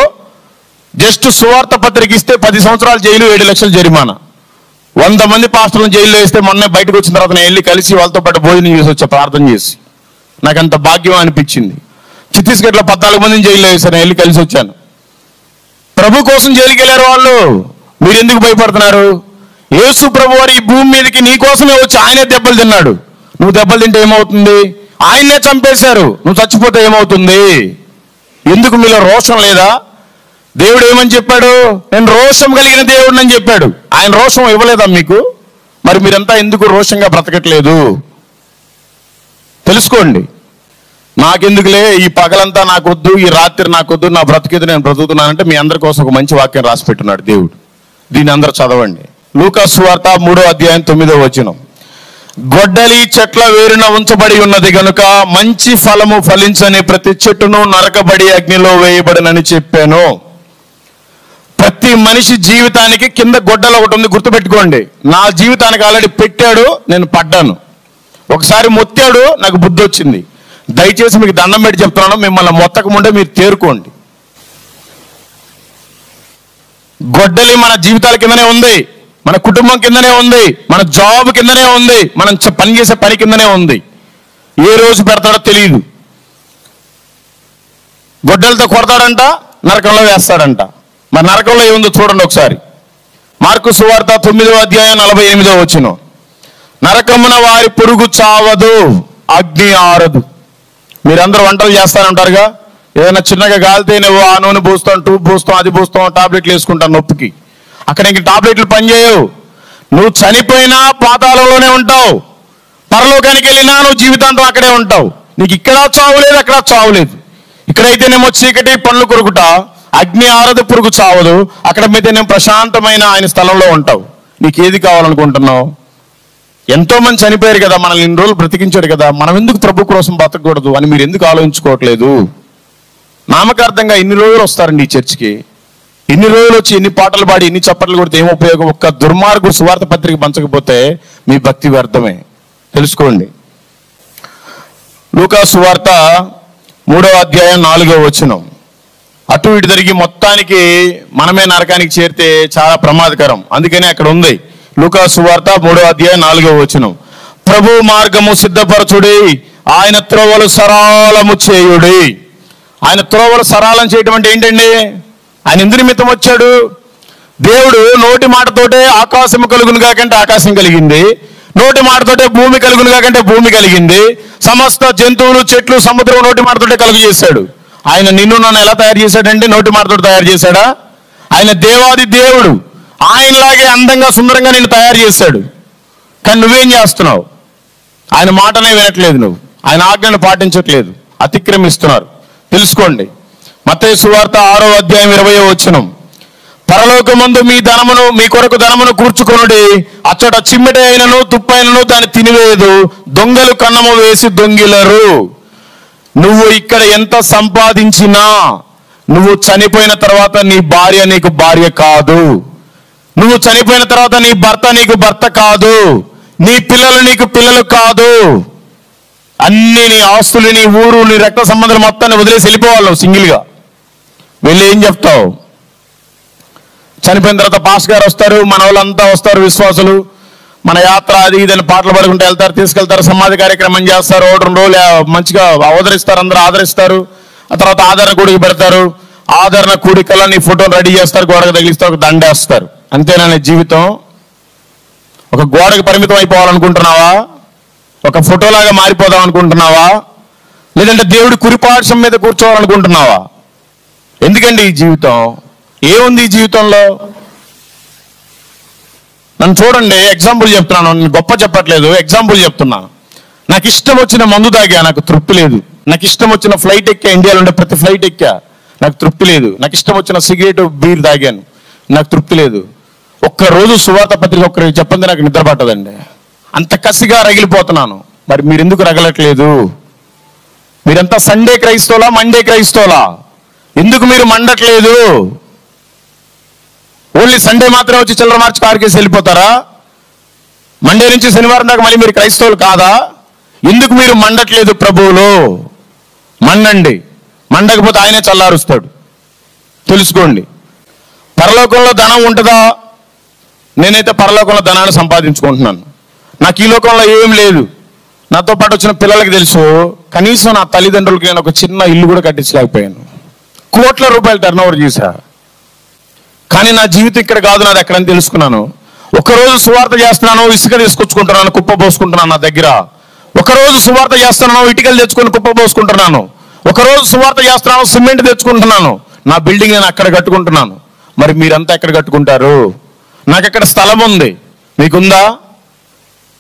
జస్ట్ సువార్త పత్రిక ఇస్తే 10 సంవత్సరాలు జైలు, 7 లక్షలు జరిమానా. 100 మంది పాస్టర్లను జైల్లో వేస్తే మొన్నే బయటకు వచ్చిన తర్వాత నేను వెళ్ళి కలిసి వాళ్ళతో పాటు భోజనం చేసి వచ్చా, ప్రార్థన చేసి. నాకు అంత భాగ్యం అనిపించింది. ఛత్తీస్గఢ్లో 14 మందిని జైల్లో వేశాను, నేను వెళ్ళి కలిసి వచ్చాను. ప్రభు కోసం జైలుకి వెళ్ళారు వాళ్ళు. మీరు ఎందుకు భయపడుతున్నారు? యేసు ప్రభు వారు ఈ భూమి మీదకి నీ కోసమే వచ్చి ఆయనే దెబ్బలు తిన్నాడు. నువ్వు దెబ్బలు తింటే ఏమవుతుంది? ఆయన్నే చంపేశారు, నువ్వు చచ్చిపోతే ఏమవుతుంది? ఎందుకు మీలో రోషం లేదా? దేవుడు ఏమని చెప్పాడు? నేను రోషం కలిగిన దేవుడిని అని చెప్పాడు. ఆయన రోషం ఇవ్వలేదా మీకు? మరి మీరంతా ఎందుకు రోషంగా బ్రతకట్లేదు? తెలుసుకోండి. నాకెందుకులే, ఈ పగలంతా నాకొద్దు, ఈ రాత్రి నాకొద్దు, నా బ్రతికేది నేను బ్రతుకుతున్నానంటే మీ అందరి కోసం ఒక మంచి వాక్యం రాసి పెట్టున్నాడు దేవుడు. దీన్ని అందరూ చదవండి. లూకా సువార్త 3వ అధ్యాయం 9వ వచనం. గొడ్డలి చెట్ల వేరున ఉంచబడి ఉన్నది గనుక మంచి ఫలము ఫలించని ప్రతి చెట్టును నరకబడి అగ్నిలో వేయబడినని చెప్పాను. ప్రతి మనిషి జీవితానికి కింద గొడ్డలు ఒకటి ఉంది, గుర్తుపెట్టుకోండి. నా జీవితానికి ఆల్రెడీ పెట్టాడు, నేను పడ్డాను. ఒకసారి మొత్తాడు, నాకు బుద్ధి వచ్చింది. దయచేసి మీకు దండం పెట్టి చెప్తున్నాను, మిమ్మల్ని మొత్తకముండే మీరు తేరుకోండి. గొడ్డలి మన జీవితాల కిందనే ఉంది, మన కుటుంబం కిందనే ఉంది, మన జాబ్ కిందనే ఉంది, మనం పనిచేసే పని కిందనే ఉంది. ఏ రోజు పెడతాడో తెలియదు. గొడ్డలతో కొడతాడంట, నరకంలో వేస్తాడంట. మరి నరకంలో ఏముందో చూడండి ఒకసారి. మార్కు సువార్త 9వ అధ్యాయం 48వ వచనం. నరకమున వారి పురుగు చావదు, అగ్ని ఆరదు. మీరందరూ వంటలు చేస్తానంటారుగా, ఏదైనా చిన్నగా గాలితే నువ్వు ఆ నూనె పూస్తాం, టూబ్ పూస్తాం, అది పూస్తాం, టాబ్లెట్లు వేసుకుంటాను నొప్పికి. అక్కడ ఇంక టాబ్లెట్లు పనిచేయవు. నువ్వు చనిపోయినా పాతాళంలోనే ఉంటావు, పరలోకానికి వెళ్ళినా నువ్వు జీవితాంతం అక్కడే ఉంటావు. నీకు ఇక్కడ చావు లేదు, అక్కడ చావు లేదు. ఇక్కడైతేనేమో చీకటి, పండ్లు కొరుకుట, అగ్ని ఆరదు, పురుగు చావదు. అక్కడ మీదనేమో ప్రశాంతమైన ఆయన స్థలంలో ఉంటావు. నీకు ఏది కావాలనుకుంటున్నావు? ఎంతో మంది చనిపోయారు కదా, మనల్ని ఇన్ని రోజులు బ్రతికించాడు కదా, మనం ఎందుకు ప్రభు కోసం బతకూడదు అని మీరు ఎందుకు ఆలోచించుకోవట్లేదు? నా నామకార్థంగా ఇన్ని రోజులు వస్తారండి ఈ చర్చికి. ఇన్ని రోజులు వచ్చి ఎన్ని పాటలు పాడి ఎన్ని చప్పట్లు కొడితే ఏం ఉపయోగం? ఒక్క దుర్మార్గుడు సువార్త పత్రిక పంచకపోతే మీ భక్తి వ్యర్థమే. తెలుసుకోండి. లూకా సువార్త 3వ అధ్యాయం 4వ వచనం. అటు ఇటు తిరిగి మొత్తానికి మనమే నరకానికి చేరితే చాలా ప్రమాదకరం. అందుకని అక్కడ ఉంది లూకా సువార్త 3వ అధ్యాయం 4వ వచనం. ప్రభు మార్గము సిద్ధపరచుడి, ఆయన త్రోవలు సరళము చేయుడి. ఆయన త్రోవలు సరళం చేయటం అంటే ఏంటండి? ఆయన ఎందు నిమిత్తం వచ్చాడు? దేవుడు నోటి మాటతోటే ఆకాశము కలుగును కాకంటే ఆకాశం కలిగింది, నోటి మాటతోటే భూమి కలుగును కాకంటే భూమి కలిగింది, సమస్త జంతువులు చెట్లు సముద్రం నోటి మాటతోటే కలుగు చేశాడు. ఆయన నిన్ను నన్ను ఎలా తయారు చేశాడంటే నోటి మాటతో తయారు చేశాడా? ఆయన దేవాది దేవుడు, ఆయనలాగే అందంగా సుందరంగా నిన్ను తయారు చేశాడు. కానీ నువ్వేం చేస్తున్నావు? ఆయన మాటనే వినట్లేదు, నువ్వు ఆయన ఆజ్ఞను పాటించట్లేదు, అతిక్రమిస్తున్నారు. తెలుసుకోండి. మత్తయి సువార్త 6వ అధ్యాయం 20వ వచనం. పరలోకమందు మీ కొరకు ధనమును కూర్చుకొనుడి, అచ్చట చిమ్మెట అయినను తుప్పైనను దాన్ని తినివేయదు, దొంగలు కన్నము వేసి దొంగిలరు. నువ్వు ఇక్కడ ఎంత సంపాదించినా నువ్వు చనిపోయిన తర్వాత నీ భార్య నీకు భార్య కాదు, నువ్వు చనిపోయిన తర్వాత నీ భర్త నీకు భర్త కాదు, నీ పిల్లలు నీకు పిల్లలు కాదు. అన్ని నీ ఆస్తులు, నీ ఊరు, నీ రక్త సంబంధాలు మొత్తాన్ని వదిలేసి వెళ్ళిపోవాలి సింగిల్గా. వెళ్ళి ఏం చెప్తావు? చనిపోయిన తర్వాత పాస్ గారు వస్తారు, మన వాళ్ళంతా వస్తారు, విశ్వాసులు, మన యాత్ర అది ఇదని పాటలు పడుకుంటూ వెళ్తారు, తీసుకెళ్తారు, సమాధి కార్యక్రమం చేస్తారు, 2 రోజులు మంచిగా ఆదరిస్తారు, అందరూ ఆదరిస్తారు. ఆ తర్వాత ఆదరణ కూడికి పెడతారు. ఆదరణ కూడికల్లా నీ ఫోటోలు రెడీ చేస్తారు, గోడకు తగిలిస్తారు, ఒక దండేస్తారు. అంతేనా నీ జీవితం? ఒక గోడకి పరిమితం అయిపోవాలనుకుంటున్నావా? ఒక ఫోటోలాగా మారిపోదాం అనుకుంటున్నావా? లేదంటే దేవుడి కురిపార్శ్వం మీద కూర్చోవాలనుకుంటున్నావా? ఎందుకండి ఈ జీవితం? ఏముంది ఈ జీవితంలో? నన్ను చూడండి, ఎగ్జాంపుల్ చెప్తున్నాను, నేను గొప్ప చెప్పట్లేదు, ఎగ్జాంపుల్ చెప్తున్నాను. నాకు ఇష్టం వచ్చిన మందు తాగా, నాకు తృప్తి లేదు. నాకు ఇష్టం వచ్చిన ఫ్లైట్ ఎక్కా, ఇండియాలో ఉండే ప్రతి ఫ్లైట్ ఎక్కా, నాకు తృప్తి లేదు. నాకు ఇష్టం వచ్చిన సిగరెట్ బీర్ తాగాను, నాకు తృప్తి లేదు. ఒక్కరోజు సువార్త పత్రిక ఒక్కరికి చెప్పండి, నాకు నిద్ర పట్టదండి. అంత కసిగా రగిలిపోతున్నాను. మరి మీరు ఎందుకు రగలట్లేదు? మీరంతా సండే క్రైస్తవులా, మండే క్రైస్తవులా? ఎందుకు మీరు మండట్లేదు? ఓన్లీ సండే మాత్రమే వచ్చి చిల్లర మార్చి కారుకేసి వెళ్ళిపోతారా? మండే నుంచి శనివారం దాకా మళ్ళీ మీరు క్రైస్తవులు కాదా? ఎందుకు మీరు మండట్లేదు? ప్రభువులో మండండి. మండకపోతే ఆయనే చల్లారుస్తాడు. తెలుసుకోండి. పరలోకంలో ధనం ఉంటుందా? నేనైతే పరలోకంలో ధనాన్ని సంపాదించుకుంటున్నాను. నాకు ఈ లోకంలో ఏం లేదు. నాతో పాటు వచ్చిన పిల్లలకి తెలుసు, కనీసం నా తల్లిదండ్రులకి నేను ఒక చిన్న ఇల్లు కూడా కట్టించలేకపోయాను. కోట్ల రూపాయలు టర్న్ ఓవర్ చేశా. కానీ నా జీవితం ఇక్కడ కాదు, నాది ఎక్కడని తెలుసుకున్నాను. ఒకరోజు సువార్త చేస్తున్నాను, ఇసుక తీసుకొచ్చుకుంటున్నాను, కుప్ప పోసుకుంటున్నాను నా దగ్గర. ఒకరోజు సువార్త చేస్తున్నాను, ఇటుకలు తెచ్చుకొని కుప్ప పోసుకుంటున్నాను. ఒకరోజు సువార్త చేస్తున్నాను, సిమెంట్ తెచ్చుకుంటున్నాను. నా బిల్డింగ్ నేను అక్కడ కట్టుకుంటున్నాను. మరి మీరంతా ఎక్కడ కట్టుకుంటారు? నాకు ఎక్కడ స్థలం ఉంది, మీకుందా?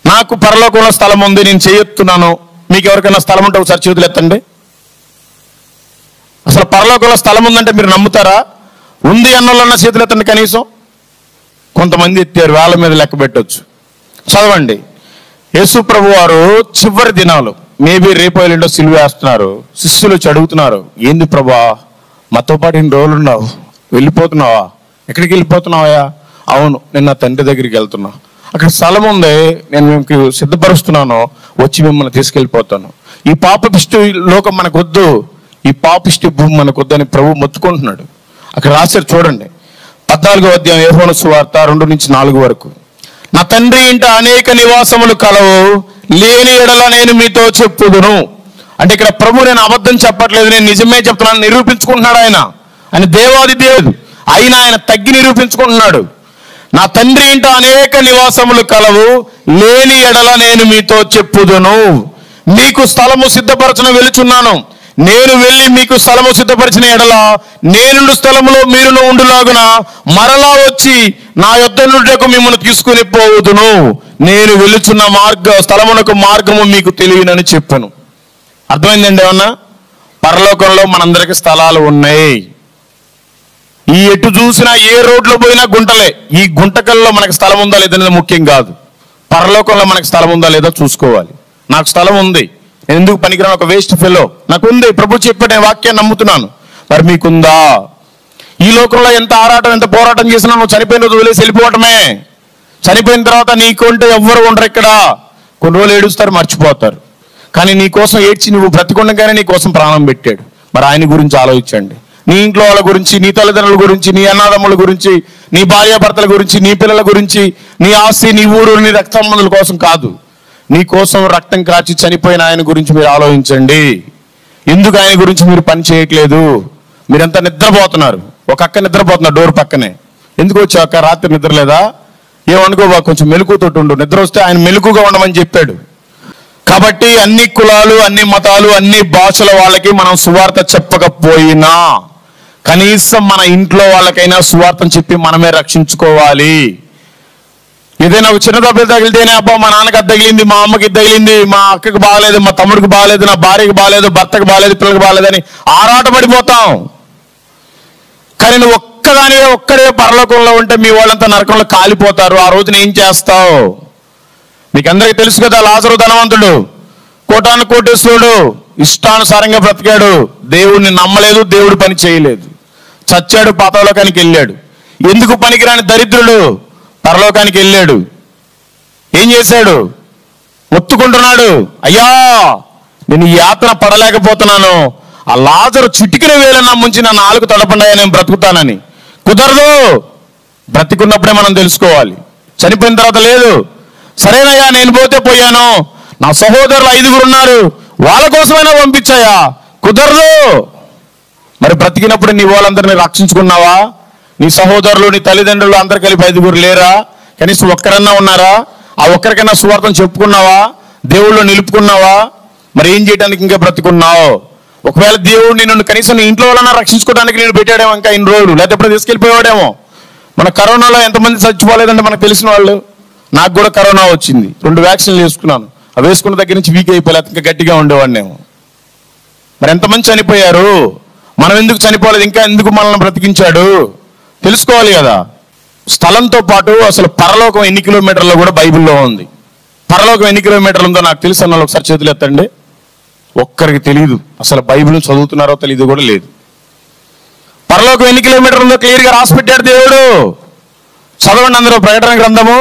నాకు పరలోకంలో స్థలం ఉంది, నేను చేయొత్తున్నాను. మీకు ఎవరికైనా స్థలం ఉంటే ఒకసారి చేతులు ఎత్తండి. అసలు పరలోకంలో స్థలం ఉందంటే మీరు నమ్ముతారా? ఉంది అన్నోళ్ళన్న చేతులు ఎత్తండి కనీసం. కొంతమంది ఎత్తారు, వేల మీద లెక్క పెట్టవచ్చు. చదవండి. యేసు ప్రభు వారు చివరి దినాలు, మేబీ రేపు ఎల్లుండో సిలువ వేస్తున్నారు. శిష్యులు అడుగుతున్నారు, ఏంది ప్రభా మాతో పాటు ఇన్ని రోజులు ఉన్నావు, వెళ్ళిపోతున్నావా? ఎక్కడికి వెళ్ళిపోతున్నావా? అవును, నేను నా తండ్రి దగ్గరికి వెళ్తున్నా, అక్కడ స్థలం ఉంది, నేను మీకు సిద్ధపరుస్తున్నాను, వచ్చి మిమ్మల్ని తీసుకెళ్ళిపోతాను. ఈ పాపిష్టి లోకం మనకొద్దు, ఈ పాపిష్టి భూమి మనకొద్దు అని ప్రభు మొత్తుకుంటున్నాడు. అక్కడ రాశారు చూడండి, 14వ అధ్యాయం యోహాను సువార్త 2-4 వరకు. నా తండ్రి ఇంట అనేక నివాసములు కలవు, లేని ఎడల నేను మీతో చెప్పుదును. అంటే ఇక్కడ ప్రభు నేను అబద్ధం చెప్పట్లేదు, నేను నిజమే చెప్తున్నాను, నిరూపించుకుంటున్నాడు. ఆయన దేవాది దేవుడు అయినా ఆయన తగ్గి నిరూపించుకుంటున్నాడు. నా తండ్రి ఇంట అనేక నివాసములు కలవు, లేని ఎడల నేను మీతో చెప్పుదును. మీకు స్థలము సిద్ధపరచను వెలుచున్నాను. నేను వెళ్ళి మీకు స్థలము సిద్ధపరిచిన ఎడల నేనుండు స్థలములో మీరును ఉండులాగున మరలా వచ్చి నా యొద్ద నుండి మిమ్మల్ని తీసుకుని పోవుదును. నేను వెలుచున్న స్థలమునకు మార్గము మీకు తెలియనని చెప్పాను. అర్థమైందండి ఏమన్నా? పరలోకంలో మనందరికి స్థలాలు ఉన్నాయి. ఈ ఎటు చూసినా ఏ రోడ్లో పోయినా గుంటలే. ఈ గుంటకల్లో మనకి స్థలం ఉందా లేదనేది ముఖ్యం కాదు. పరలోకంలో మనకి స్థలం ఉందా లేదా చూసుకోవాలి. నాకు స్థలం ఉంది, నేను ఎందుకు పనికిరాను, ఒక వేస్ట్ ఫెలో నాకు ఉంది. ప్రభు చెప్పే వాక్యాన్ని నమ్ముతున్నాను. మరి మీకుందా? ఈ లోకంలో ఎంత ఆరాటం ఎంత పోరాటం చేసినా నువ్వు చనిపోయిన రోజు వదిలేసి వెళ్ళిపోవటమే. చనిపోయిన తర్వాత నీకుంటే ఎవ్వరు ఉండరు ఇక్కడ. కొన్ని రోజులు ఏడుస్తారు, మర్చిపోతారు. కానీ నీ కోసం ఏడ్చి నువ్వు బ్రతికుండగానే నీ కోసం ప్రాణం పెట్టాడు. మరి ఆయన గురించి ఆలోచించండి. నీ ఇంట్లో వాళ్ళ గురించి, నీ తల్లిదండ్రుల గురించి, నీ అన్నదమ్ముల గురించి, నీ భార్యాభర్తల గురించి, నీ పిల్లల గురించి, నీ ఆస్తి, నీ ఊరు, నీ రక్త సంబంధుల కోసం కాదు, నీ కోసం రక్తం కాచి చనిపోయిన ఆయన గురించి మీరు ఆలోచించండి. ఎందుకు ఆయన గురించి మీరు పని చేయట్లేదు? మీరంతా నిద్రపోతున్నారు. ఒక అక్క నిద్రపోతున్నారు డోర్ పక్కనే. ఎందుకు వచ్చి అక్క రాత్రి నిద్ర లేదా? ఏమనుకోబా, కొంచెం మెలకుతోటి ఉండు, నిద్ర వస్తే ఆయన మెలకుగా ఉండమని చెప్పాడు. కాబట్టి అన్ని కులాలు, అన్ని మతాలు, అన్ని భాషల వాళ్ళకి మనం సువార్త చెప్పకపోయినా కనీసం మన ఇంట్లో వాళ్ళకైనా సువార్తను చెప్పి మనమే రక్షించుకోవాలి. ఏదైనా ఒక చిన్న దెబ్బ తగిలితేనే అబ్బా మా నాన్నకి అది తగిలింది, మా అమ్మకి తగిలింది, మా అక్కకి బాగాలేదు, మా తమ్ముడికి బాగాలేదు, నా భార్యకి బాగాలేదు, భర్తకి బాగాలేదు, పిల్లకి బాగాలేదని ఆరాటపడిపోతాం. కానీ నువ్వు ఒక్కడే పరలోకంలో ఉంటే మీ వాళ్ళంతా నరకంలో కాలిపోతారు. ఆ రోజున ఏం చేస్తావు? మీకు అందరికీ తెలుసు కదా, లాజరు ధనవంతుడు, కోటాను కోటేశ్వరుడు, ఇష్టానుసారంగా బ్రతికాడు, దేవుడిని నమ్మలేదు, దేవుడు పని చేయలేదు, చచ్చాడు, పాతాళలోకానికి వెళ్ళాడు. ఎందుకు పనికిరాని దరిద్రుడు పరలోకానికి వెళ్ళాడు. ఏం చేశాడు? ఒత్తుకుంటున్నాడు, అయ్యా నేను ఈ యాతన పడలేకపోతున్నాను, ఆ లాజరు చిటికిన వేలన్నా ముంచి నా నాలుగు తడపండాయా నేను బ్రతుకుతానని. కుదరదు. బ్రతికున్నప్పుడే మనం తెలుసుకోవాలి, చనిపోయిన తర్వాత లేదు. సరేనయ్యా నేను పోతే పోయాను, నా సహోదరులు 5 ఉన్నారు, వాళ్ళ కోసమైనా పంపించాయా? కుదరదు. మరి బ్రతికినప్పుడు నీ వాళ్ళందరినీ రక్షించుకున్నావా? నీ సహోదరులు, నీ తల్లిదండ్రులు అందరు కలిపి 5 లేరా? కనీసం ఒక్కరన్నా ఉన్నారా? ఆ ఒక్కరికైనా సువార్తను చెప్పుకున్నావా? దేవుళ్ళు నిలుపుకున్నావా? మరి ఏం చేయడానికి ఇంకా బ్రతికున్నావు? ఒకవేళ దేవుడు నిన్ను కనీసం నీ ఇంట్లో వాళ్ళన్నా రక్షించుకోవడానికి నేను పెట్టాడేమో ఇంకా ఇన్ని రోజులు, లేకపోతే ఎప్పుడు తీసుకెళ్ళిపోయాడేమో. మన కరోనాలో ఎంతమంది చచ్చిపోలేదంటే మనకు తెలిసిన వాళ్ళు. నాకు కూడా కరోనా వచ్చింది, 2 వ్యాక్సిన్లు వేసుకున్నాను. అవి వేసుకున్న దగ్గర నుంచి వీక్ అయిపోలేదు, ఇంకా గట్టిగా ఉండేవాడినేమో. మరి ఎంతమంది చనిపోయారు? మనం ఎందుకు చనిపోలేదు? ఇంకా ఎందుకు మనల్ని బ్రతికించాడు? తెలుసుకోవాలి కదా. స్థలంతో పాటు అసలు పరలోకం ఎన్ని కిలోమీటర్లో కూడా బైబిల్లో ఉంది. పరలోకం ఎన్ని కిలోమీటర్లు ఉందో నాకు తెలుసు అన్న ఒకసారి చేతులు ఎత్తండి. ఒక్కరికి తెలియదు, అసలు బైబిల్ చదువుతున్నారో తెలియదు కూడా లేదు. పరలోకం ఎన్ని కిలోమీటర్లు ఉందో క్లియర్గా రాసి పెట్టాడు దేవుడు. చదవండి అందరూ ప్రకటన గ్రంథము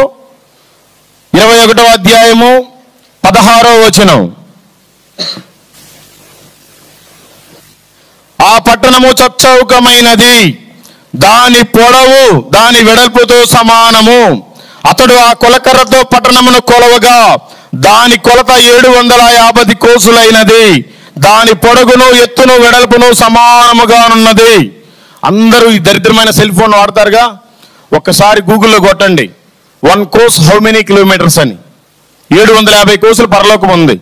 21వ అధ్యాయము 16వ వచనం. ఆ పట్టణము చచ్చౌకమైనది, దాని పొడవు దాని వెడల్పుతో సమానము. అతడు ఆ కొలకర్రతో పట్టణమును కొలవగా దాని కొలత 750 కోసులైనది. దాని పొడగును ఎత్తును వెడల్పును సమానముగానున్నది. అందరూ ఈ దరిద్రమైన సెల్ ఫోన్ వాడతారుగా, ఒక్కసారి గూగుల్లో కొట్టండి 1 కోస్ హౌ మెనీ కిలోమీటర్స్ అని. 750 కోసులు పరలోకం ఉంది.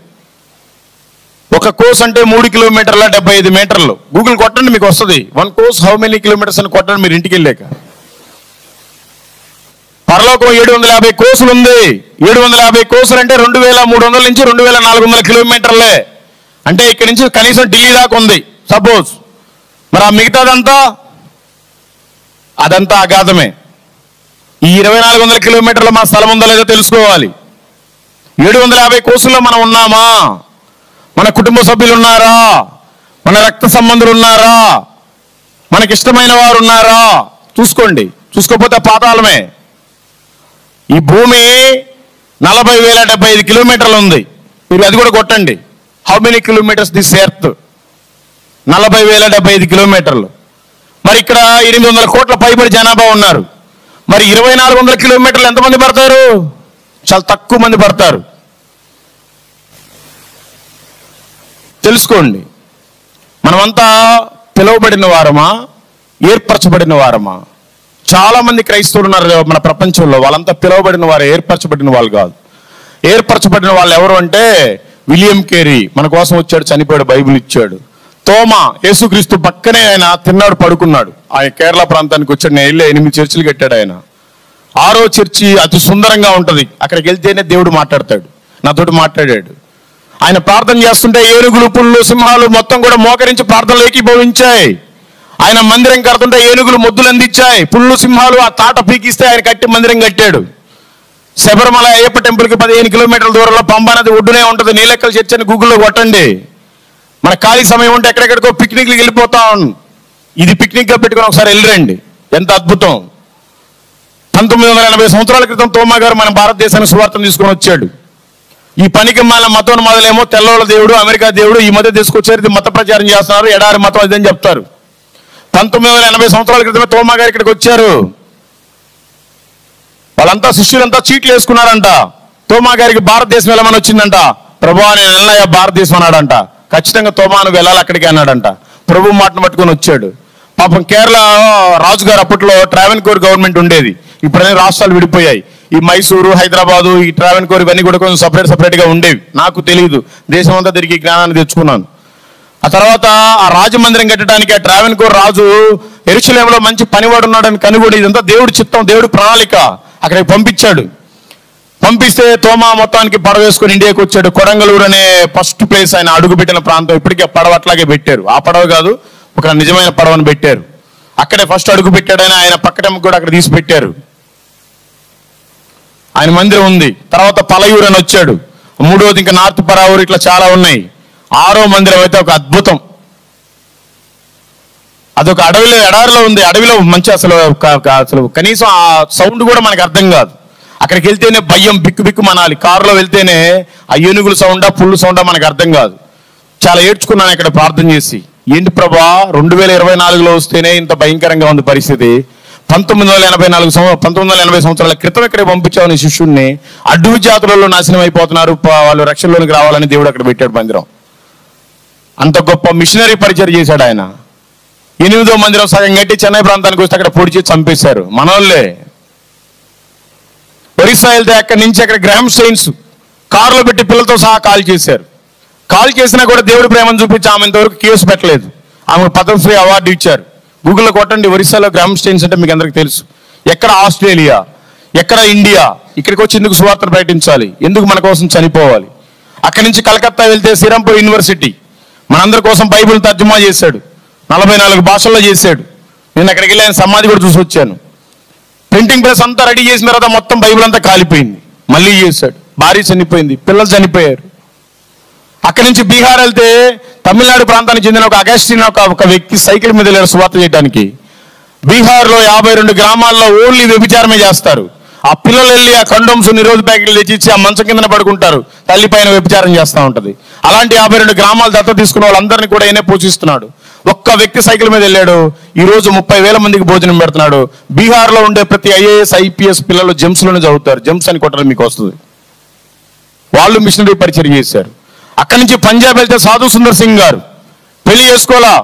1 కోస్ అంటే 3 కిలోమీటర్ల 75 మీటర్లు. గూగుల్ కొట్టండి, మీకు వస్తుంది 1 కోస్ హౌ మెనీ కిలోమీటర్స్ అని కొట్టండి మీరు ఇంటికి వెళ్ళాక. పరలోకం 750 కోసులు ఉంది. 750 కోసులు అంటే 2300 నుంచి 2400 కిలోమీటర్లే. అంటే ఇక్కడి నుంచి కనీసం ఢిల్లీ దాకా ఉంది సపోజ్. మరి ఆ మిగతాదంతా అదంతా అగాధమే. ఈ 2400 కిలోమీటర్ల మన స్థలం ఉందో లేదో తెలుసుకోవాలి. 750 కోసుల్లో మనం ఉన్నామా? మన కుటుంబ సభ్యులు ఉన్నారా? మన రక్త సంబంధులు ఉన్నారా? మనకిష్టమైన వారు ఉన్నారా? చూసుకోండి. చూసుకోకపోతే పాతాళమే. ఈ భూమి 40,075 కిలోమీటర్లు ఉంది. మీరు అది కూడా కొట్టండి, how many kilometres this earth. 40,075 కిలోమీటర్లు. మరి ఇక్కడ 800 కోట్ల పైబడి జనాభా ఉన్నారు. మరి 2400 కిలోమీటర్లు ఎంతమంది పడతారు? చాలా తక్కువ మంది పడతారు. తెలుసుకోండి. మనమంతా పిలువబడిన వారమా, ఏర్పరచబడిన వారమా? చాలా మంది క్రైస్తవులు ఉన్నారు మన ప్రపంచంలో, వాళ్ళంతా పిలువబడిన వారు, ఏర్పరచబడిన వాళ్ళు కాదు. ఏర్పరచబడిన వాళ్ళు ఎవరు అంటే విలియం కేరీ మన కోసం వచ్చాడు, చనిపోయాడు, బైబిల్ ఇచ్చాడు. తోమా యేసుక్రీస్తు పక్కనే ఆయన తిన్నాడు, పడుకున్నాడు. ఆయన కేరళ ప్రాంతానికి వచ్చాడు. నేను వెళ్ళి 8 చర్చిలు కట్టాడు ఆయన. 6వ చర్చి అతి సుందరంగా ఉంటుంది. అక్కడికి వెళ్తేనే దేవుడు మాట్లాడతాడు. నాతోటి మాట్లాడాడు. ఆయన ప్రార్థన చేస్తుంటే ఏనుగులు, పుళ్ళు, సింహాలు మొత్తం కూడా మోకరించి ప్రార్థనలు ఏకీభవించాయి. ఆయన మందిరం కడుతుంటే ఏనుగులు మొద్దులు అందించాయి. పుళ్ళు, సింహాలు ఆ తాట పీకిస్తే ఆయన కట్టి మందిరం కట్టాడు. శబరిమల అయ్యప్ప టెంపుల్కి 15 కిలోమీటర్ల దూరంలో పంబా నది ఒడ్డునే ఉంటుంది. నీలెక్కల చర్చ్ అని గూగుల్లో కొట్టండి. మన ఖాళీ సమయం ఉంటే ఎక్కడెక్కడికో పిక్నిక్కి వెళ్ళిపోతాం. ఇది పిక్నిక్గా పెట్టుకుని ఒకసారి వెళ్ళరండి, ఎంత అద్భుతం. 1980 సంవత్సరాల క్రితం తోమా గారు మన భారతదేశానికి సువార్తను తీసుకొని వచ్చాడు. ఈ పనికి మన మతం మొదలేమో తెల్లవాళ్ళ దేవుడు, అమెరికా దేవుడు, ఈ మధ్య తీసుకొచ్చారు, ఇది మత ప్రచారం చేస్తున్నారు, ఎడారి మతం ఇదని చెప్తారు. 1980 సంవత్సరాల క్రితమే తోమా గారు ఇక్కడికి వచ్చారు. వాళ్ళంతా శిష్యులంతా చీట్లు వేసుకున్నారంట. తోమా గారికి భారతదేశం వెళ్ళమని వచ్చిందంట. ప్రభువా నేను వెళ్ళాయా భారతదేశం అన్నాడంట. ఖచ్చితంగా తోమాను వెళ్ళాలి అక్కడికి అన్నాడంట. ప్రభు మాటను పట్టుకొని వచ్చాడు. పాపం కేరళ రాజుగారు అప్పట్లో ట్రావెన్కోర్ గవర్నమెంట్ ఉండేది. ఇప్పుడు అన్ని రాష్ట్రాలు విడిపోయాయి. ఈ మైసూరు, హైదరాబాదు, ఈ ట్రావెన్కోర్ ఇవన్నీ కూడా కొంచెం సపరేట్గా ఉండేవి. నాకు తెలియదు, దేశం అంతా తిరిగి జ్ఞానాన్ని తెచ్చుకున్నాను. ఆ తర్వాత ఆ రాజమందిరం కట్టడానికి ఆ ట్రావెన్కోర్ రాజు యెరూషలేములో మంచి పనివాడు ఉన్నాడని కనుగొని ఇదంతా దేవుడి చిత్తం, దేవుడి ప్రణాళిక, అక్కడికి పంపించాడు. పంపిస్తే తోమా మొత్తానికి పడవ వేసుకొని ఇండియాకి వచ్చాడు. కొడంగలూరు అనే ఫస్ట్ ప్లేస్ ఆయన అడుగుపెట్టిన ప్రాంతం. ఇప్పటికే పడవ అట్లాగే పెట్టారు. ఆ పడవ కాదు, ఒక నిజమైన పడవను పెట్టారు. అక్కడే ఫస్ట్ అడుగు పెట్టాడని ఆయన పక్కటం కూడా అక్కడ తీసి పెట్టారు. ఆయన మందిరం ఉంది. తర్వాత పలయూరు అని వచ్చాడు. మూడోది ఇంకా నార్త్ పరావూరు, ఇట్లా చాలా ఉన్నాయి. 6వ మందిరం అయితే ఒక అద్భుతం. అదొక ఎడారిలో ఉంది. అడవిలో మంచి అసలు కనీసం ఆ సౌండ్ కూడా మనకు అర్థం కాదు. అక్కడికి వెళ్తేనే భయం, బిక్కు బిక్కు మనాలి. కారులో వెళ్తేనే ఆ ఏనుగుల సౌండా పుల్లు సౌండా మనకు అర్థం కాదు. చాలా ఏడ్చుకున్నాను ఇక్కడ ప్రార్థన చేసి. ఏంటి ప్రభా 2024లో వస్తేనే ఇంత భయంకరంగా ఉంది పరిస్థితి. 1980 సంవత్సరాల క్రితం ఇక్కడికి పంపించావు నీ శిష్యుడిని. అడ్డు జాతులలో నాశనం అయిపోతున్నారు, వాళ్ళు రక్షణలోనికి రావాలని దేవుడు అక్కడ పెట్టాడు మందిరం. అంత గొప్ప మిషనరీ పరిచయం చేశాడు ఆయన. 8వ మందిరం సగం కట్టి చెన్నై ప్రాంతానికి వస్తే అక్కడ పొడిచి చంపేశారు మనోళ్ళే. ఒరిస్సా వెళ్తే అక్కడి నుంచి అక్కడ గ్రామ్ స్టెయిన్స్ కారులో పెట్టి పిల్లలతో సహా కాల్ చేశారు. కాల్ చేసినా కూడా దేవుడి ప్రేమను చూపించి ఆమె ఇంతవరకు కేసు పెట్టలేదు. ఆమెకు పద్మశ్రీ అవార్డు ఇచ్చారు. గూగుల్లో కొట్టండి, ఒరిస్సాలో గ్రామ్ స్టెయిన్స్ అంటే మీకు అందరికి తెలుసు. ఎక్కడ ఆస్ట్రేలియా, ఎక్కడ ఇండియా, ఇక్కడికి వచ్చి ఎందుకు సువార్తను ప్రకటించాలి, ఎందుకు మన కోసం చనిపోవాలి. అక్కడి నుంచి కలకత్తా వెళ్తే సిరంపూర్ యూనివర్సిటీ మనందరి కోసం బైబిల్ తర్జుమా చేశాడు. 44 భాషల్లో చేశాడు. నేను అక్కడికి వెళ్ళి ఆయన సమాధి కూడా చూసి వచ్చాను. ప్రింటింగ్ ప్రెస్ అంతా రెడీ చేసిన తర్వాత మొత్తం బైబిల్ అంతా కాలిపోయింది. మళ్ళీ చేశాడు. భార్య చనిపోయింది, పిల్లలు చనిపోయారు. అక్కడి నుంచి బీహార్ వెళ్తే తమిళనాడు ప్రాంతానికి చెందిన ఒక అగస్టిన్ ఒక వ్యక్తి సైకిల్ మీద వెళ్ళారు సువార్త చేయడానికి. బీహార్లో 52 గ్రామాల్లో ఓన్లీ వ్యభిచారమే చేస్తారు. ఆ పిల్లలు వెళ్ళి ఆ కండోమ్స్ నిరోధ ప్యాకెట్లు తెచ్చిచ్చి ఆ మంచం కింద పడుకుంటారు. తల్లి పైన వ్యభిచారం చేస్తూ ఉంటుంది. అలాంటి 52 గ్రామాలు దత్తత తీసుకున్న వాళ్ళందరినీ కూడా ఈయనే పోషిస్తున్నాడు. ఒక్క వ్యక్తి సైకిల్ మీద వెళ్ళాడు. ఈ రోజు 30,000 మందికి భోజనం పెడుతున్నాడు. బీహార్లో ఉండే ప్రతి IAS IPS పిల్లలు జెమ్స్లోనే చదువుతారు. జెమ్స్ అని కొట్టడం మీకు వస్తుంది. వాళ్ళు మిషనరీ పరిచయం చేశారు. అక్కడి నుంచి పంజాబ్ వెళ్తే సాధు సుందర్ సింగ్ గారు పెళ్లి చేసుకోవాలా.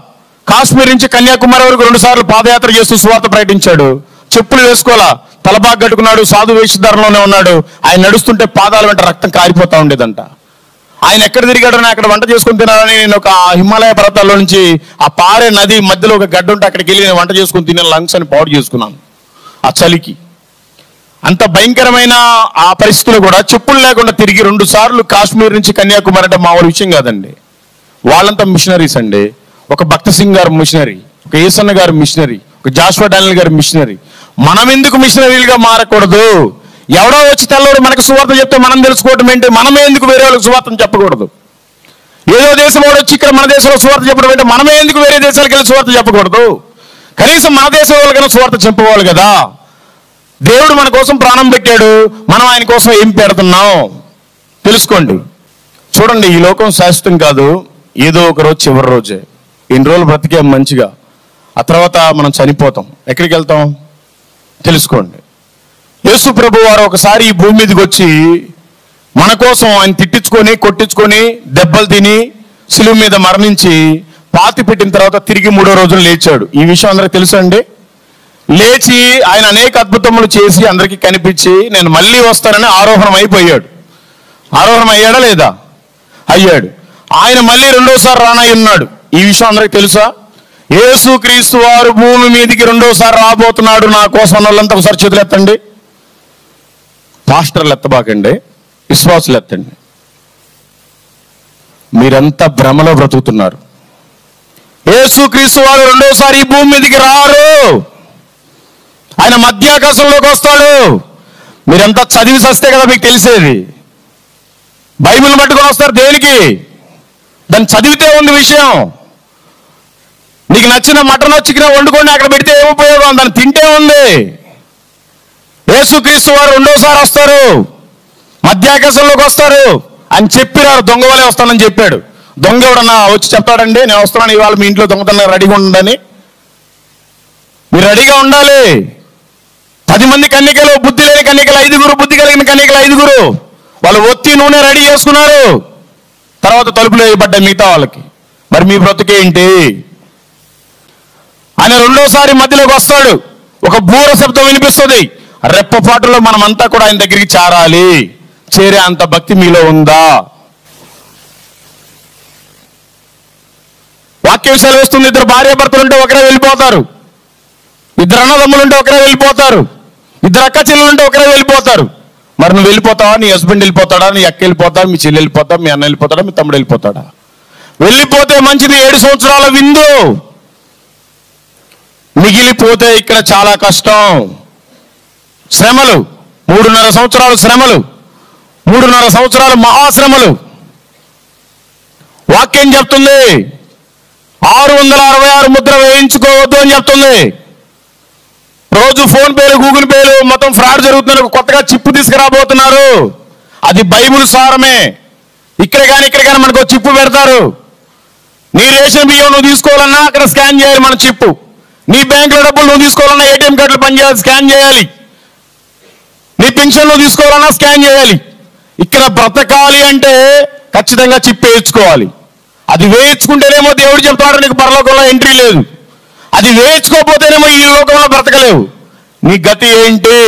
కాశ్మీర్ నుంచి కన్యాకుమారి వరకు 2 సార్లు పాదయాత్ర చేస్తూ సువార్త ప్రకటించాడు. చెప్పులు వేసుకోవాలా, తలబాగ్ కట్టుకున్నాడు, సాధు వేషధారంలోనే ఉన్నాడు. ఆయన నడుస్తుంటే పాదాల వెంట రక్తం కారిపోతా ఉండేదంట. ఆయన ఎక్కడ తిరిగాడని అక్కడ వంట చేసుకుని తినాలని నేను ఒక హిమాలయ పర్వతాల్లో నుంచి ఆ పారే నది మధ్యలో ఒక గడ్డ ఉంటే అక్కడికి వెళ్ళి నేను వంట చేసుకుని తినే లంగ్స్ అని పాడు చేసుకున్నాను ఆ చలికి. అంత భయంకరమైన ఆ పరిస్థితులు కూడా చెప్పులు లేకుండా తిరిగి 2 సార్లు కాశ్మీర్ నుంచి కన్యాకుమారి అంటే మామూలు విషయం కాదండి. వాళ్ళంతా మిషనరీస్ అండి. ఒక భక్త సింగ్ గారు మిషనరీ, ఒక ఏసన్న గారు మిషనరీ, ఒక జాషువా డానియల్ గారు మిషనరీ. మనం ఎందుకు మిషనరీలుగా మారకూడదు? ఎవడో వచ్చి తెల్లవాడు మనకు సువార్త చెప్తే మనం తెలుసుకోవటం ఏంటి? మనమే ఎందుకు వేరే వాళ్ళకి సువార్తను చెప్పకూడదు? ఏదో దేశం వాడు వచ్చి ఇక్కడ మన దేశంలో సువార్త చెప్పడం ఏంటి? మనమే ఎందుకు వేరే దేశాలకు వెళ్ళి సువార్త చెప్పకూడదు? కనీసం మన దేశం వాళ్ళకైనా సువార్త చెప్పవాలి కదా. దేవుడు మన కోసం ప్రాణం పెట్టాడు, మనం ఆయన కోసం ఏం పెడుతున్నాం తెలుసుకోండి. చూడండి, ఈ లోకం శాశ్వతం కాదు. ఏదో ఒక రోజు చివరి రోజే. ఇన్ని రోజులు బ్రతికేం మంచిగా, ఆ తర్వాత మనం చనిపోతాం. ఎక్కడికి వెళ్తాం తెలుసుకోండి. యేసు ప్రభు వారు ఒకసారి ఈ భూమి మీదకి వచ్చి మన కోసం ఆయన తిట్టించుకొని కొట్టించుకొని దెబ్బలు తిని శిలువ మీద మరణించి పాతి పెట్టిన తర్వాత తిరిగి 3వ రోజున లేచాడు. ఈ విషయం అందరికి తెలుసు అండి. లేచి ఆయన అనేక అద్భుతములు చేసి అందరికీ కనిపించి నేను మళ్ళీ వస్తానని ఆరోహణం అయిపోయాడు. ఆరోహణం అయ్యాడా లేదా? అయ్యాడు. ఆయన మళ్ళీ 2వసారి రానై ఉన్నాడు. ఈ విషయం అందరికి తెలుసా? యేసు క్రీస్తు వారు భూమి మీదకి 2వసారి రాబోతున్నాడు నా కోసం వాళ్ళంతా ఒకసారి చేతులు ఎత్తండి. పాస్టర్లు ఎత్తబాకండి, విశ్వాసులు ఎత్తండి. మీరంతా భ్రమలో బ్రతుకుతున్నారు. యేసు క్రీస్తు వారు 2వసారి ఈ భూమి మీదకి రారు. ఆయన మధ్యాకాశంలోకి వస్తాడు. మీరంతా చదివి వస్తే కదా మీకు తెలిసేది. బైబిల్ పట్టుకొని వస్తారు దేనికి? దాన్ని చదివితే ఉంది విషయం. నీకు నచ్చిన మటన్ చికెన్ వండుకొని అక్కడ పెడితే ఏం ఉపయోగం? దాన్ని తింటే ఉంది. యేసుక్రీస్తు వారు రెండోసారి వస్తారు, మధ్యాకాశంలోకి వస్తారు అని చెప్పినారు. దొంగ వలే వస్తానని చెప్పాడు. దొంగ ఎవడన్నా వచ్చి చెప్తాడండి నేను వస్తున్నాను ఇవాళ మీ ఇంట్లో దొంగతనం రెడీగా ఉండండి? మీరు రెడీగా ఉండాలి. 10 మంది కన్యకలు, బుద్ధి లేని కన్యకలు 5, బుద్ధి కలిగిన కన్యకలు 5. వాళ్ళు ఒత్తి నూనె రెడీ చేసుకున్నారు. తర్వాత తలుపులు వేయబడ్డాయి మిగతా వాళ్ళకి. మరి మీ బ్రతుకేంటి? ఆయన రెండోసారి మధ్యలోకి వస్తాడు. ఒక బూర శబ్దం వినిపిస్తుంది. రెప్పపాటులో మనమంతా కూడా ఆయన దగ్గరికి చేరాలి. చేరే అంత భక్తి మీలో ఉందా? వాక్యం సెలవిస్తుంది, 2 భార్యాభర్తలు ఉంటే ఒకరే వెళ్ళిపోతారు, 2 అన్నదమ్ములు ఉంటే ఒకరే వెళ్ళిపోతారు, 2 అక్క చెల్లెలు ఉంటే ఒకరే వెళ్ళిపోతారు. మరి నువ్వు వెళ్ళిపోతావా? నీ హస్బెండ్ వెళ్ళిపోతాడా? నీ అక్క వెళ్ళిపోతాడా? మీ చెల్లి వెళ్ళిపోతా? మీ అన్న వెళ్ళిపోతాడా? మీ తమ్ముడు వెళ్ళిపోతాడా? వెళ్ళిపోతే మంచిది. 7 సంవత్సరాల విందు. మిగిలిపోతే ఇక్కడ చాలా కష్టం. శ్రమలు, 3.5 సంవత్సరాలు శ్రమలు, 3.5 సంవత్సరాలు మహాశ్రమలు. వాక్యం చెప్తుంది 666 ముద్ర వేయించుకోవద్దు అని చెప్తుంది. రోజు ఫోన్ పేలు, గూగుల్ పేలు మొత్తం ఫ్రాడ్ జరుగుతున్నారు. కొత్తగా చిప్పు తీసుకురాబోతున్నారు. అది బైబుల్ సారమే. ఇక్కడ కానీ మనకు చిప్పు పెడతారు. నీ రేషన్ బియ్యం నువ్వు తీసుకోవాలన్నా అక్కడ స్కాన్ చేయాలి మన చిప్పు. నీ బ్యాంకులో డబ్బులు నువ్వు తీసుకోవాలన్నా ఏటీఎం కార్డులు పనిచేయాలి, స్కాన్ చేయాలి. నీ పెన్షన్ నువ్వు తీసుకోవాలన్నా స్కాన్ చేయాలి. ఇక్కడ బ్రతకాలి అంటే ఖచ్చితంగా చిప్ వేయించుకోవాలి. అది వేయించుకుంటేనేమో దేవుడు చెప్తాడు నీకు పరలోకంలో ఎంట్రీ లేదు. అది వేయించుకోకపోతేనేమో ఈ లోకంలో బ్రతకలేవు. నీ గతి ఏంటి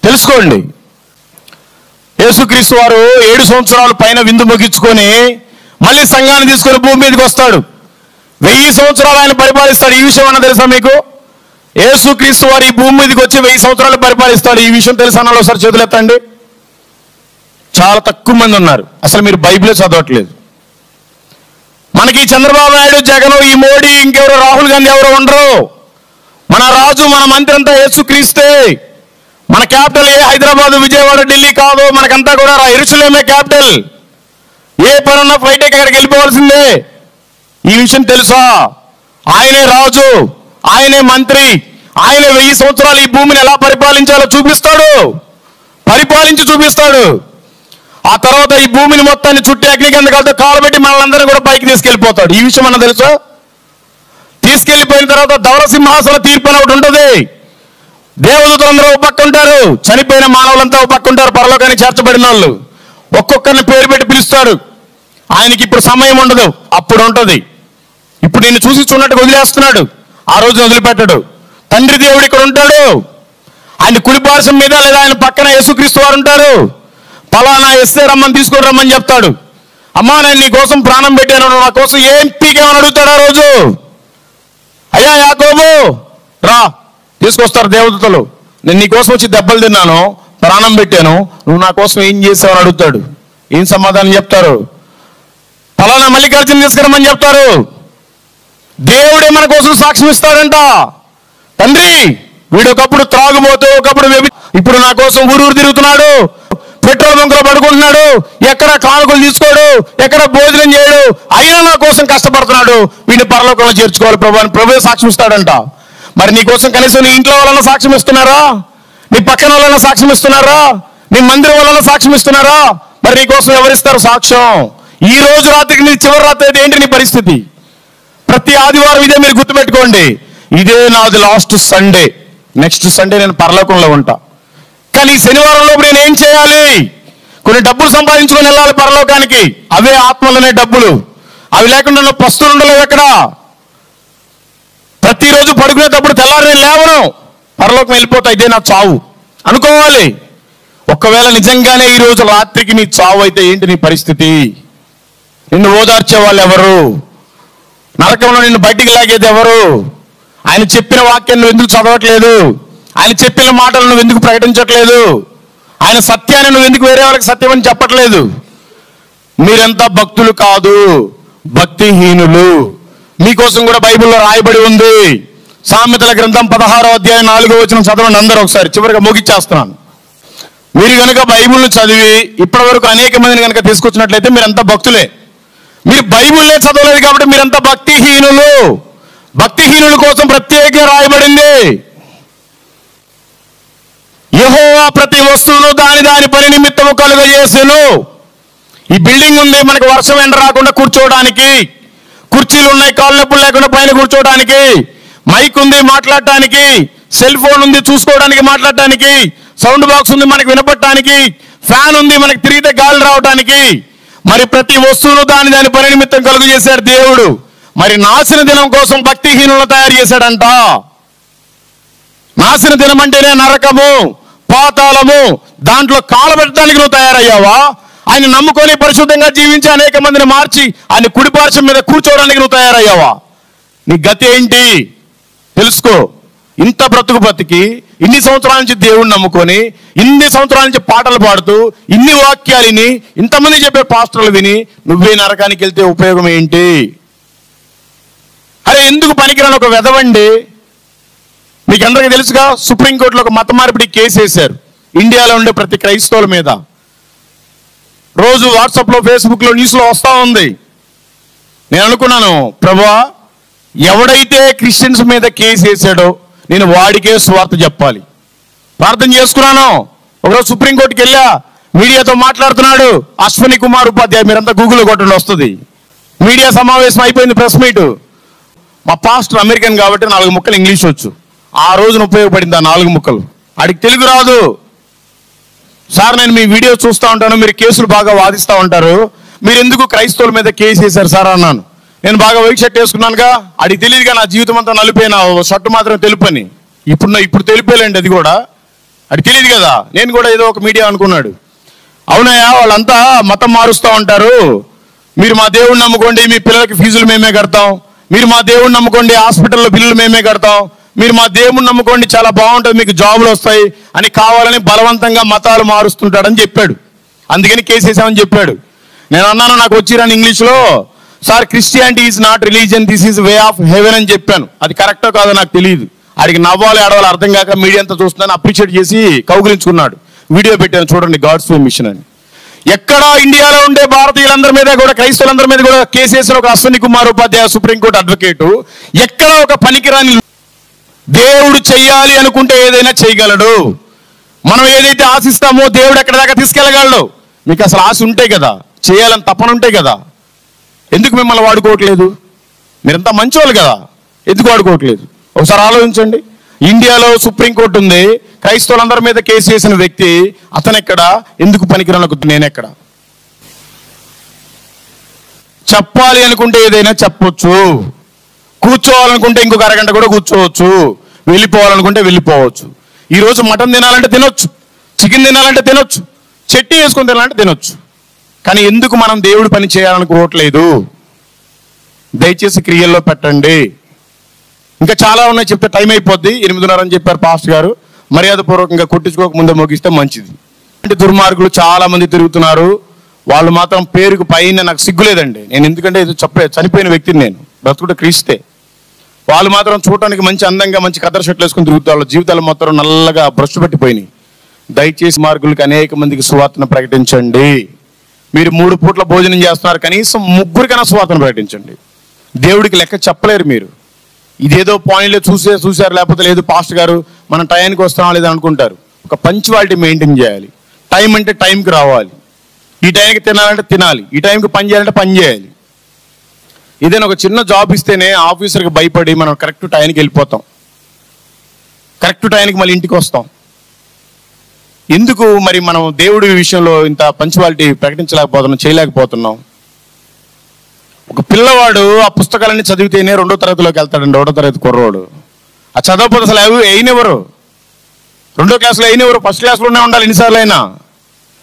తెలుసుకోండి. యేసుక్రీస్తు వారు 7 సంవత్సరాల పైన విందు ముగించుకొని మళ్ళీ సంఘాన్ని తీసుకొని భూమి మీదకి వస్తాడు. 1000 సంవత్సరాలు ఆయన పరిపాలిస్తాడు. ఈ విషయం అన్న తెలుసా మీకు? యేసుక్రీస్తు వారు ఈ భూమి మీదకి వచ్చి 1000 సంవత్సరాలు పరిపాలిస్తాడు. ఈ విషయం తెలుసా? అన్న ఒకసారి చేతులు ఎత్తండి. చాలా తక్కువ మంది ఉన్నారు. అసలు మీరు బైబిలే చదవట్లేదు. మనకి చంద్రబాబు నాయుడు, జగన్, ఈ మోడీ, ఇంకెవరో రాహుల్ గాంధీ ఎవరో ఉండరు. మన రాజు, మన మంత్రి అంతా యేసుక్రీస్తే. మన క్యాపిటల్ ఏ హైదరాబాద్, విజయవాడ, ఢిల్లీ కాదు. మనకంతా కూడా యెరూషలేమే క్యాపిటల్. ఏ పనున్నా ఫ్లైట్ అక్కడికి వెళ్ళిపోవాల్సిందే. ఈ విషయం తెలుసా? ఆయనే రాజు, ఆయనే మంత్రి, ఆయన 1000 సంవత్సరాలు ఈ భూమిని ఎలా పరిపాలించాలో చూపిస్తాడు, పరిపాలించి చూపిస్తాడు. ఆ తర్వాత ఈ భూమిని మొత్తాన్ని చుట్టి అగ్నిగంధకాలతో కాలబెట్టి మనల్ని కూడా పైకి తీసుకెళ్ళిపోతాడు. ఈ విషయం అన్న తెలుసా? తీసుకెళ్లిపోయిన తర్వాత ధవల సింహాసన తీర్పు అని ఒకటి ఉంటుంది. దేవదూతలందరూ ఒక పక్క ఉంటారు, చనిపోయిన మానవులంతా ఒక పక్క ఉంటారు. పరలోకానికి చేర్చబడిన వాళ్ళు ఒక్కొక్కరిని పేరు పెట్టి పిలుస్తాడు. ఆయనకి ఇప్పుడు సమయం ఉండదు, అప్పుడు ఉంటుంది. ఇప్పుడు నిన్ను చూసి చూడట్టుగా వదిలేస్తున్నాడు, ఆ రోజు వదిలిపెట్టాడు. తండ్రి దేవుడు ఇక్కడ ఉంటాడు. ఆయన కుడి పార్శ్వం మీద లేదా ఆయన పక్కన యేసుక్రీస్తు వారు ఉంటారు. పలానా ఎస్తే రమ్మని తీసుకొని రమ్మని చెప్తాడు. అమ్మా నేను నీ కోసం ప్రాణం పెట్టాను, నా కోసం ఏం పీకేమని అడుగుతాడు. ఆ రోజు అయ్యా యాకోబు రా, తీసుకొస్తారు దేవదూతలు. నేను నీ కోసం వచ్చి దెబ్బలు తిన్నాను, ప్రాణం పెట్టాను, నువ్వు నా కోసం ఏం చేసావని అడుగుతాడు. ఏం సమాధానం చెప్తారు? పలానా మల్లికార్జున తీసుకురమ్మని చెప్తారు. దేవుడే మన కోసం సాక్ష్యం ఇస్తాడంట. తండ్రి వీడు ఒకప్పుడు త్రాగుబోతూ, ఒకప్పుడు ఇప్పుడు నా కోసం ఊరూరు తిరుగుతున్నాడు, పెట్రోల్ బంకులో పడుకుంటున్నాడు, ఎక్కడ కానుకలు తీసుకోడు, ఎక్కడ భోజనం చేయడు, అయినా నా కోసం కష్టపడుతున్నాడు, వీడిని పరలోకంలో చేర్చుకోవాలి ప్రభు అని ప్రభువే సాక్ష్యం ఇస్తాడంట. మరి నీ కోసం కనీసం నీ ఇంట్లో వాళ్ళన్నా సాక్ష్యం ఇస్తున్నారా? నీ పక్కన వాళ్ళన్నా సాక్ష్యం ఇస్తున్నారా? నీ మందిరం వాళ్ళన్నా సాక్ష్యం ఇస్తున్నారా? మరి నీ కోసం ఎవరిస్తారు సాక్ష్యం? ఈ రోజు రాత్రికి నీ చివరి రాత్రి అయితే ఏంటి నీ పరిస్థితి? ప్రతి ఆదివారం ఇదే మీరు గుర్తుపెట్టుకోండి, ఇదే నాది లాస్ట్ సండే, నెక్స్ట్ సండే నేను పరలోకంలో ఉంటా. కానీ ఈ శనివారంలో నేను ఏం చేయాలి? కొన్ని డబ్బులు సంపాదించుకొని వెళ్ళాలి పరలోకానికి. అవే ఆత్మలనే డబ్బులు. అవి లేకుండా నువ్వు పస్తులు ఉండలేవు. ఎక్కడ ప్రతిరోజు పడుకునేటప్పుడు తెల్లారి నేను లేవను, పరలోకం వెళ్ళిపోతా, ఇదే నా చావు అనుకోవాలి. ఒకవేళ నిజంగానే ఈ రోజు రాత్రికి నీ చావు అయితే ఏంటి నీ పరిస్థితి? నిన్ను ఓదార్చే వాళ్ళు ఎవరు? నరకంలో నిన్ను బయటికి లాగేది ఎవరు? ఆయన చెప్పిన వాక్యం నువ్వు ఎందుకు చదవట్లేదు? ఆయన చెప్పిన మాటలు నువ్వు ఎందుకు ప్రకటించట్లేదు? ఆయన సత్యాన్ని నువ్వు ఎందుకు వేరే వాళ్ళకి సత్యం అని చెప్పట్లేదు? మీరంతా భక్తులు కాదు, భక్తిహీనులు. మీకోసం కూడా బైబిల్లో రాయబడి ఉంది. సామెతల గ్రంథం 16వ అధ్యాయం 4వ వచనం చదవండి అందరూ ఒకసారి, చివరిగా ముగిచ్చేస్తున్నాను. మీరు కనుక బైబిల్ను చదివి ఇప్పటి వరకు అనేక మందిని కనుక తీసుకొచ్చినట్లయితే మీరంతా భక్తులే. మీరు బైబిల్లే చదవలేదు కాబట్టి మీరంతా భక్తిహీనులు. భక్తిహీనుల కోసం ప్రత్యేకంగా రాయబడింది. యెహోవా ప్రతి వస్తువును దాని పని నిమిత్తము కలుగజేసెను. ఈ బిల్డింగ్ ఉంది, మనకి వర్షం ఎండ రాకుండా కూర్చోవడానికి. కుర్చీలు ఉన్నాయి, కాళ్ళు నొప్పులు లేకుండా పైన కూర్చోవడానికి. మైక్ ఉంది మాట్లాడటానికి. సెల్ ఫోన్ ఉంది చూసుకోవడానికి, మాట్లాడటానికి. సౌండ్ బాక్స్ ఉంది మనకి వినపడటానికి. ఫ్యాన్ ఉంది మనకి తిరిగితే గాలి రావడానికి. మరి ప్రతి వస్తువును దాని పని నిమిత్తం కలుగు చేశాడు దేవుడు. మరి నాశన దినం కోసం భక్తిహీనులను తయారు చేశాడంట. నాశన దినం అంటేనే నరకము, పాతాళము. దాంట్లో కాలబెట్టడానికి నువ్వు తయారయ్యావా? ఆయన నమ్ముకొని పరిశుద్ధంగా జీవించి అనేక మందిని మార్చి ఆయన కుడిపార్శ్వం మీద కూర్చోవడానికి నువ్వు తయారయ్యావా? నీ గతి ఏంటి తెలుసుకో. ఇంత బ్రతుకు బ్రతికి ఇన్ని సంవత్సరాల నుంచి దేవుణ్ణి నమ్ముకొని, ఇన్ని సంవత్సరాల నుంచి పాటలు పాడుతూ, ఇన్ని వాక్యాలు విని, ఇంతమంది చెప్పే పాస్టర్లు విని నువ్వే నరకానికి వెళ్తే ఉపయోగం ఏంటి? అరే ఎందుకు పనికిరాని ఒక వెధవండి. మీకు అందరికీ తెలుసుగా, సుప్రీంకోర్టులో ఒక మత మార్పిడి కేసు వేశారు ఇండియాలో ఉండే ప్రతి క్రైస్తవుల మీద. రోజు వాట్సాప్లో, ఫేస్బుక్లో, న్యూస్లో వస్తూ ఉంది. నేను అనుకున్నాను, ప్రభువా ఎవడైతే క్రిస్టియన్స్ మీద కేసు వేసాడో నేను వాడికే స్వార్థ చెప్పాలి. ప్రార్థన చేసుకున్నాను. ఒకరోజు సుప్రీంకోర్టుకి వెళ్ళా, మీడియాతో మాట్లాడుతున్నాడు అశ్విని కుమార్ ఉపాధ్యాయ. మీరంతా గూగుల్లో కొట్టండి వస్తుంది. మీడియా సమావేశం అయిపోయింది, ప్రెస్ మీట్. మా పాస్టర్ అమెరికన్ కాబట్టి 4 ముక్కలు ఇంగ్లీష్ వచ్చు. ఆ రోజున ఉపయోగపడింది ఆ 4 ముక్కలు. ఆడికి తెలుగు రాదు. సార్ నేను మీ వీడియో చూస్తూ ఉంటాను, మీరు కేసులు బాగా వాదిస్తూ ఉంటారు, మీరు ఎందుకు క్రైస్తవుల మీద కేసు వేశారు సార్ అన్నాను. నేను బాగా వైట్ షర్ట్ వేసుకున్నానుగా, అడిగి తెలియదుగా నా జీవితం అంతా నలిపోయిన షర్టు మాత్రం తెలుపని. ఇప్పుడు తెలిపేలేండి, అది కూడా అది తెలియదు కదా. నేను కూడా ఏదో ఒక మీడియా అనుకున్నాడు. అవునయ్యా వాళ్ళంతా మతం మారుస్తూ ఉంటారు, మీరు మా దేవుడిని నమ్ముకోండి, మీ పిల్లలకి ఫీజులు మేమే కడతాం, మీరు మా దేవుడిని నమ్ముకోండి, హాస్పిటల్లో బిల్లులు మేమే కడతాం, మీరు మా దేవుడిని నమ్ముకోండి చాలా బాగుంటుంది, మీకు జాబులు వస్తాయి అని కావాలని బలవంతంగా మతాలు మారుస్తుంటాడని చెప్పాడు. అందుకని కేసు వేసామని చెప్పాడు. నేను అన్నాను, నాకు వచ్చిరాని ఇంగ్లీష్లో, sir Christianity is not religion, this is way of haven అని చెప్పాను. అది కరెక్టో కాదో నాకు తెలియదు. ఆడికి నవ్వాలి ఆడవాళ్ళు అర్థం కాక మీడియా అంతా చూస్తున్నాను, అప్రిషియేట్ చేసి కౌగిలించుకున్నాడు. వీడియో పెట్టాను చూడండి, గాడ్స్ వే మిషన్ అని. ఎక్కడ ఇండియాలో ఉండే భారతీయులందరి మీద కూడా, క్రైస్తవులందరి మీద కూడా కేసు వేసిన ఒక అశ్విని కుమార్ ఉపాధ్యాయ సుప్రీంకోర్టు అడ్వకేటు ఎక్కడ ఒక పనికిరాని. దేవుడు చెయ్యాలి అనుకుంటే ఏదైనా చేయగలడు. మనం ఏదైతే ఆశిస్తామో దేవుడు ఎక్కడ దాకా తీసుకెళ్ళగలడు. మీకు అసలు ఆశ ఉంటే కదా, చేయాలని తపన ఉంటే కదా. ఎందుకు మిమ్మల్ని వాడుకోవట్లేదు? మీరంతా మంచోళ్ళు కదా, ఎందుకు వాడుకోవట్లేదు? ఒకసారి ఆలోచించండి. ఇండియాలో సుప్రీంకోర్టు ఉంది, క్రైస్తవులందరి మీద కేసు వేసిన వ్యక్తి అతను ఎక్కడ? ఎందుకు పనికిరాను నేనెక్కడ? చెప్పాలి అనుకుంటే ఏదైనా చెప్పొచ్చు, కూర్చోవాలనుకుంటే ఇంకొక అరగంట కూడా కూర్చోవచ్చు, వెళ్ళిపోవాలనుకుంటే వెళ్ళిపోవచ్చు. ఈరోజు మటన్ తినాలంటే తినొచ్చు, చికెన్ తినాలంటే తినొచ్చు, చట్నీ వేసుకొని తినాలంటే తినొచ్చు. కానీ ఎందుకు మనం దేవుడి పని చేయాలనుకోవట్లేదు? దయచేసి క్రియల్లో పెట్టండి. ఇంకా చాలా ఉన్నాయి, చెప్తే టైం అయిపోద్ది. 8:30 అని చెప్పారు పాస్టర్ గారు. మర్యాదపూర్వకంగా కొట్టించుకోక ముందే ముగిస్తే మంచిది. అంటే దుర్మార్గులు చాలా మంది తిరుగుతున్నారు. వాళ్ళు మాత్రం పేరుకు పైన నాకు సిగ్గులేదండి. నేను ఎందుకంటే ఇది చనిపోయిన వ్యక్తిని, నేను బ్రతుకుట క్రీస్తే. వాళ్ళు మాత్రం చూడటానికి మంచి అందంగా మంచి కద్దరు షర్ట్లు వేసుకుని తిరుగుతారు. వాళ్ళ జీవితాలు మాత్రం నల్లగా భ్రష్టు పట్టిపోయినాయి. దయచేసి మార్గులకి అనేక మందికి సువార్తను ప్రకటించండి. మీరు 3 పూట్ల భోజనం చేస్తున్నారు, కనీసం 3కైనా సువార్తను ప్రకటించండి. దేవుడికి లెక్క చెప్పలేరు మీరు. ఇదేదో పాయింట్లో చూశారు, లేకపోతే లేదు పాస్టర్ గారు మనం టైంకి వస్తామా లేదా అనుకుంటారు. ఒక పంక్చువాలిటీ మెయింటైన్ చేయాలి. టైం అంటే టైంకి రావాలి, ఈ టైంకి తినాలంటే తినాలి, ఈ టైంకి పని చేయాలంటే పని చేయాలి. ఏదైనా ఒక చిన్న జాబ్ ఇస్తేనే ఆఫీసర్కి భయపడి మనం కరెక్ట్ టైంకి వెళ్ళిపోతాం, కరెక్ట్ టైంకి మళ్ళీ ఇంటికి వస్తాం. ఎందుకు మరి మనం దేవుడి విషయంలో ఇంత పంక్చువాలిటీ ప్రకటించలేకపోతున్నాం, చేయలేకపోతున్నాం? ఒక పిల్లవాడు ఆ పుస్తకాలన్నీ చదివితేనే 2వ తరగతిలోకి వెళ్తాడండి. 2వ తరగతి కుర్రోడు ఆ చదవకపోతే అసలు అయినెవరు? 2వ క్లాసులో అయినెవరు? ఫస్ట్ క్లాస్లోనే ఉండాలి ఎన్నిసార్లు అయినా.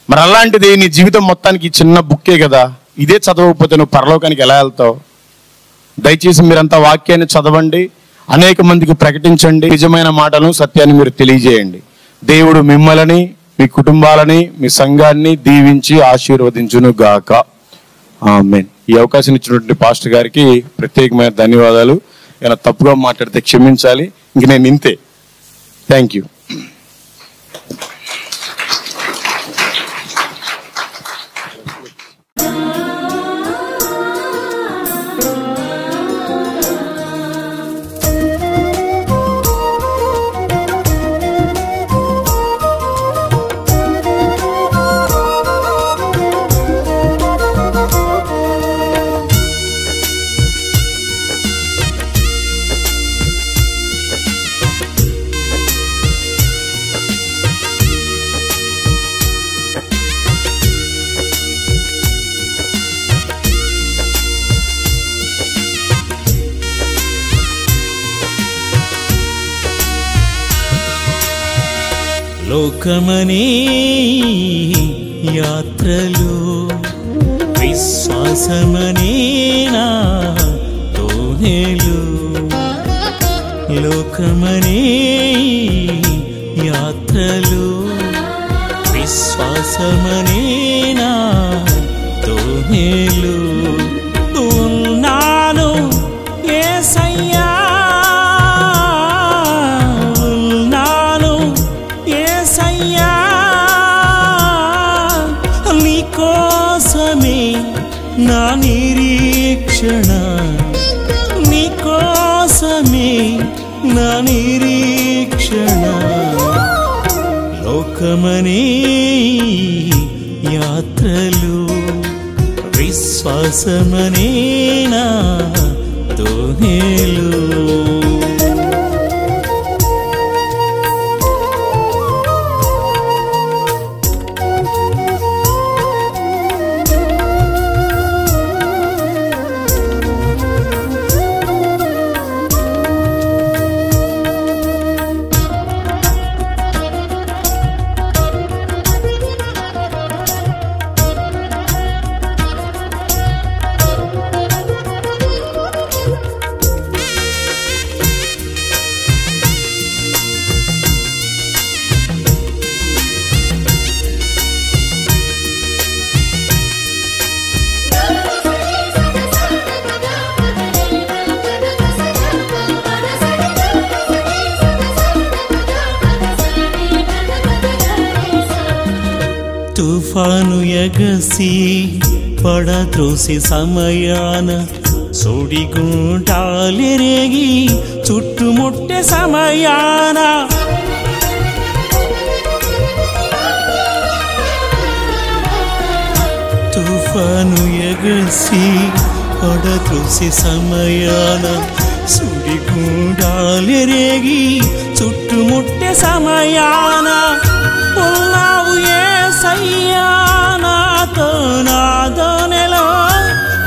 మరి అలాంటిది నీ జీవితం మొత్తానికి చిన్న బుక్కే కదా, ఇదే చదవకపోతే నువ్వు పరలోకానికి ఎలా వెళ్తావు? దయచేసి మీరంతా వాక్యాన్ని చదవండి, అనేక మందికి ప్రకటించండి, నిజమైన మాటలను సత్యాన్ని మీరు తెలియజేయండి. దేవుడు మిమ్మల్ని, మీ కుటుంబాలని, మీ సంఘాన్ని దీవించి ఆశీర్వదించును గాక. ఆమేన్. ఈ అవకాశం ఇచ్చినటువంటి పాస్టర్ గారికి ప్రత్యేకమైన ధన్యవాదాలు. ఏమైనా తప్పుగా మాట్లాడితే క్షమించాలి. ఇంక నేను ఇంతే. Thank you. లోకమనే యాత్రలో విశ్వాసమనే నా తోనెలు. లోకమనే యాత్రలో విశ్వాసమనే నా తోనెలు. ఉన్నాను యేసయ్యా, ఉన్నాను యేసయ్యా, నీకోసమే నా నిరీక్షణ, నీకోసమే నా నిరీక్షణ. లోకమనే యాత్రలు విశ్వాసమనే నా తోనెలు. తుఫాను ఎగసి పడత్రోసి సమయాన సుడిగుండాలెరేగి చుట్టుముట్టే సమయాన తుఫాను ఎగసి పడత్రోసి సమయాన సుడిగుండాలెరేగి చుట్టుముట్టే సమయాన ఉన్నావు యేసయ్యా నాతో నా తోనెలో,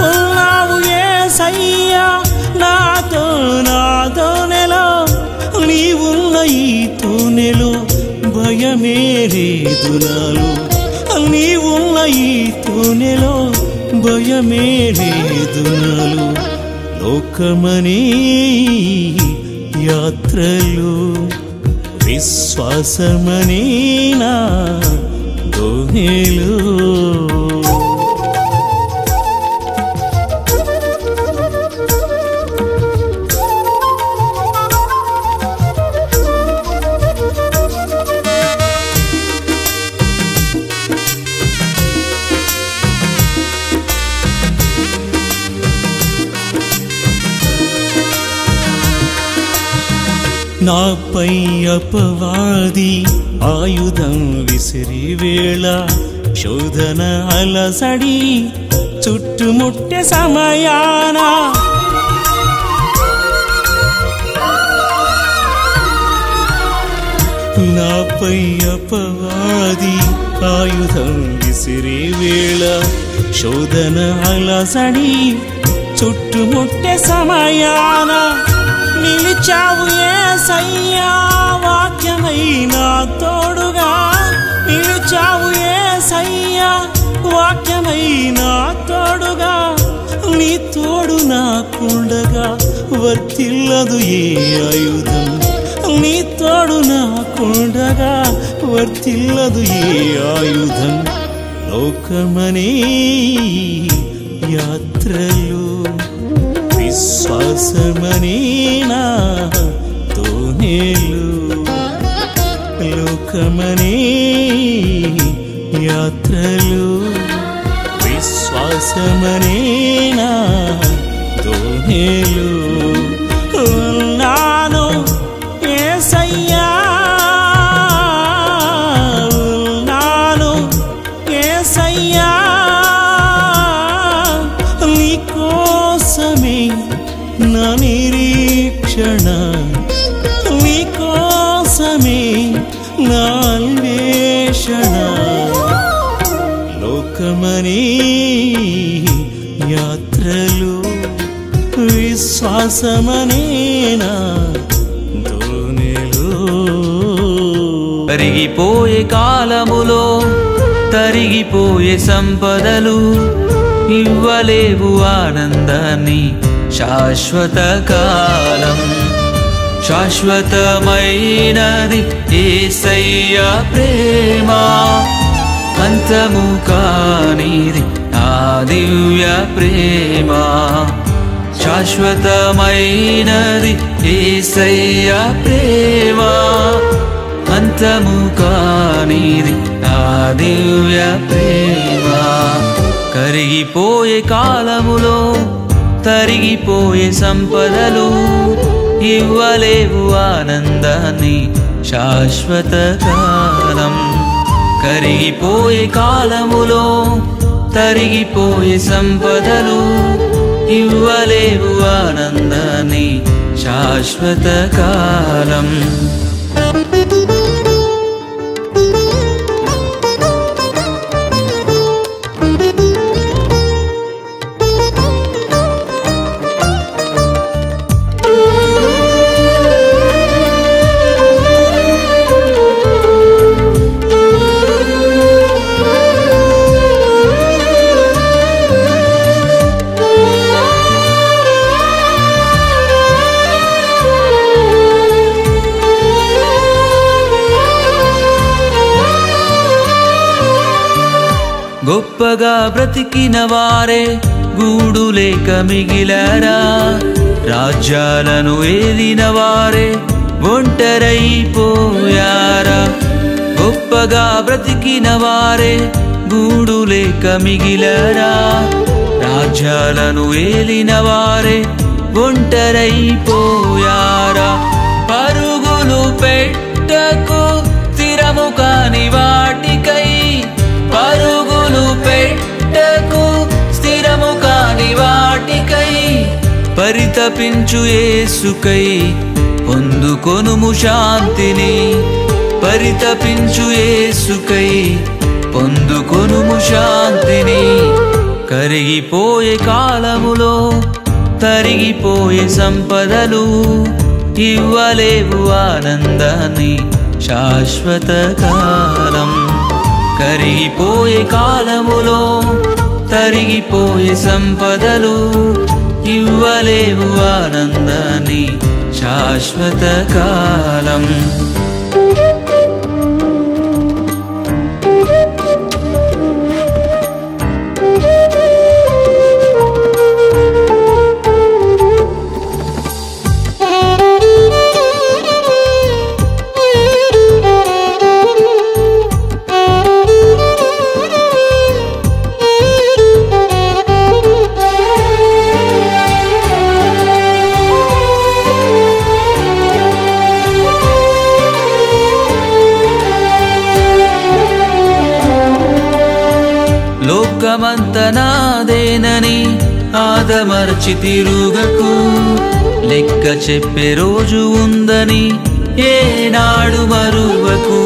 ఉన్నావు యేసయ్యా నాతో నా తోనెలో. నీవున్న ఈ తోనెలో భయమే లేదు నాలో, నీవున్న ఈ తోనెలో భయమే లేదు నాలో. లోకమనే యాత్రలు విశ్వాసమనే నా తోనెలు. నాపై అపవాది ఆయుధం విసిరి వేళ శోధన అలసడి చుట్టుముట్టే సమయాన నాపై అపవాది ఆయుధం విసిరి వేళ శోధన అలసడి చుట్టుముట్టే సమయాన నిలిచావు యేసయ్యా వాక్యమై నా తోడుగా, నిలిచావు యేసయ్యా వాక్యమై నా తోడుగా. నీ తోడు నాకుండగా వర్తిల్లదు ఏ ఆయుధం, నీ తోడు నాకుండగా వర్తిల్లదు ఏ ఆయుధం. లోకమనే యాత్రలు విశ్వాసమనే నా తోనెలు. లోకమనే యాత్రలు విశ్వాసమనే నా తోనెలు. ఉన్నాను యేసయ్యా, ఉన్నాను యేసయ్యా, నీకోసమే నా నిరీక్షణ, నీకోసమే నా అన్వేషణ. లోకమనే యాత్రలు విశ్వాసమనే నా తోనెలు. కరిగిపోయే కాలములో తరిగిపోయే సంపదలు ఇవ్వలేవు ఆనందాన్ని శాశ్వత కాలం. శాశ్వతమైనది యేసయ్య ప్రేమ, అంతము కానిది ఆ దివ్య ప్రేమ. శాశ్వతమైనది యేసయ్య ప్రేమ, అంతము కానిది ఆ దివ్య ప్రేమ. కరిగిపోయే కాలములో తరిగిపోయే సంపదలు ఇవ్వలేవు ఆనందాన్ని శాశ్వత కాలం. కరిగిపోయే కాలములో తరిగిపోయే సంపదలు ఇవ్వలేవు ఆనందాన్ని శాశ్వత కాలం. గొప్పగా బ్రతికిన వారే గూడు లేక మిగిలారా, రాజ్యాలను ఏలిన వారే ఒంటరైపోయారా. గొప్పగా బ్రతికిన వారే గూడు లేక మిగిలారా, రాజ్యాలను ఏలిన వారే ఒంటరైపోయారా. పరుగులు పెట్టకు స్థిరము కాని వాటికై, పరుగులు పెట్టకు స్థిరము కాని వాటికై, పరితపించు యేసుకై పొందుకొనుము శాంతిని. పరితపించు యేసుకై పొందుకొనుము శాంతిని. కరిగిపోయే కాలములో తరిగిపోయే సంపదలు ఇవ్వలేవు ఆనందాన్ని శాశ్వత కాలం. కరిగిపోయే కాలములో తరిగిపోయే సంపదలు ఇవ్వలేవు ఆనందాన్ని శాశ్వత కాలం. లోకమంత నాదేనని ఆదమర్చి తిరుగకు, లెక్క చెప్పే రోజు ఉందని ఏనాడు మరువకు.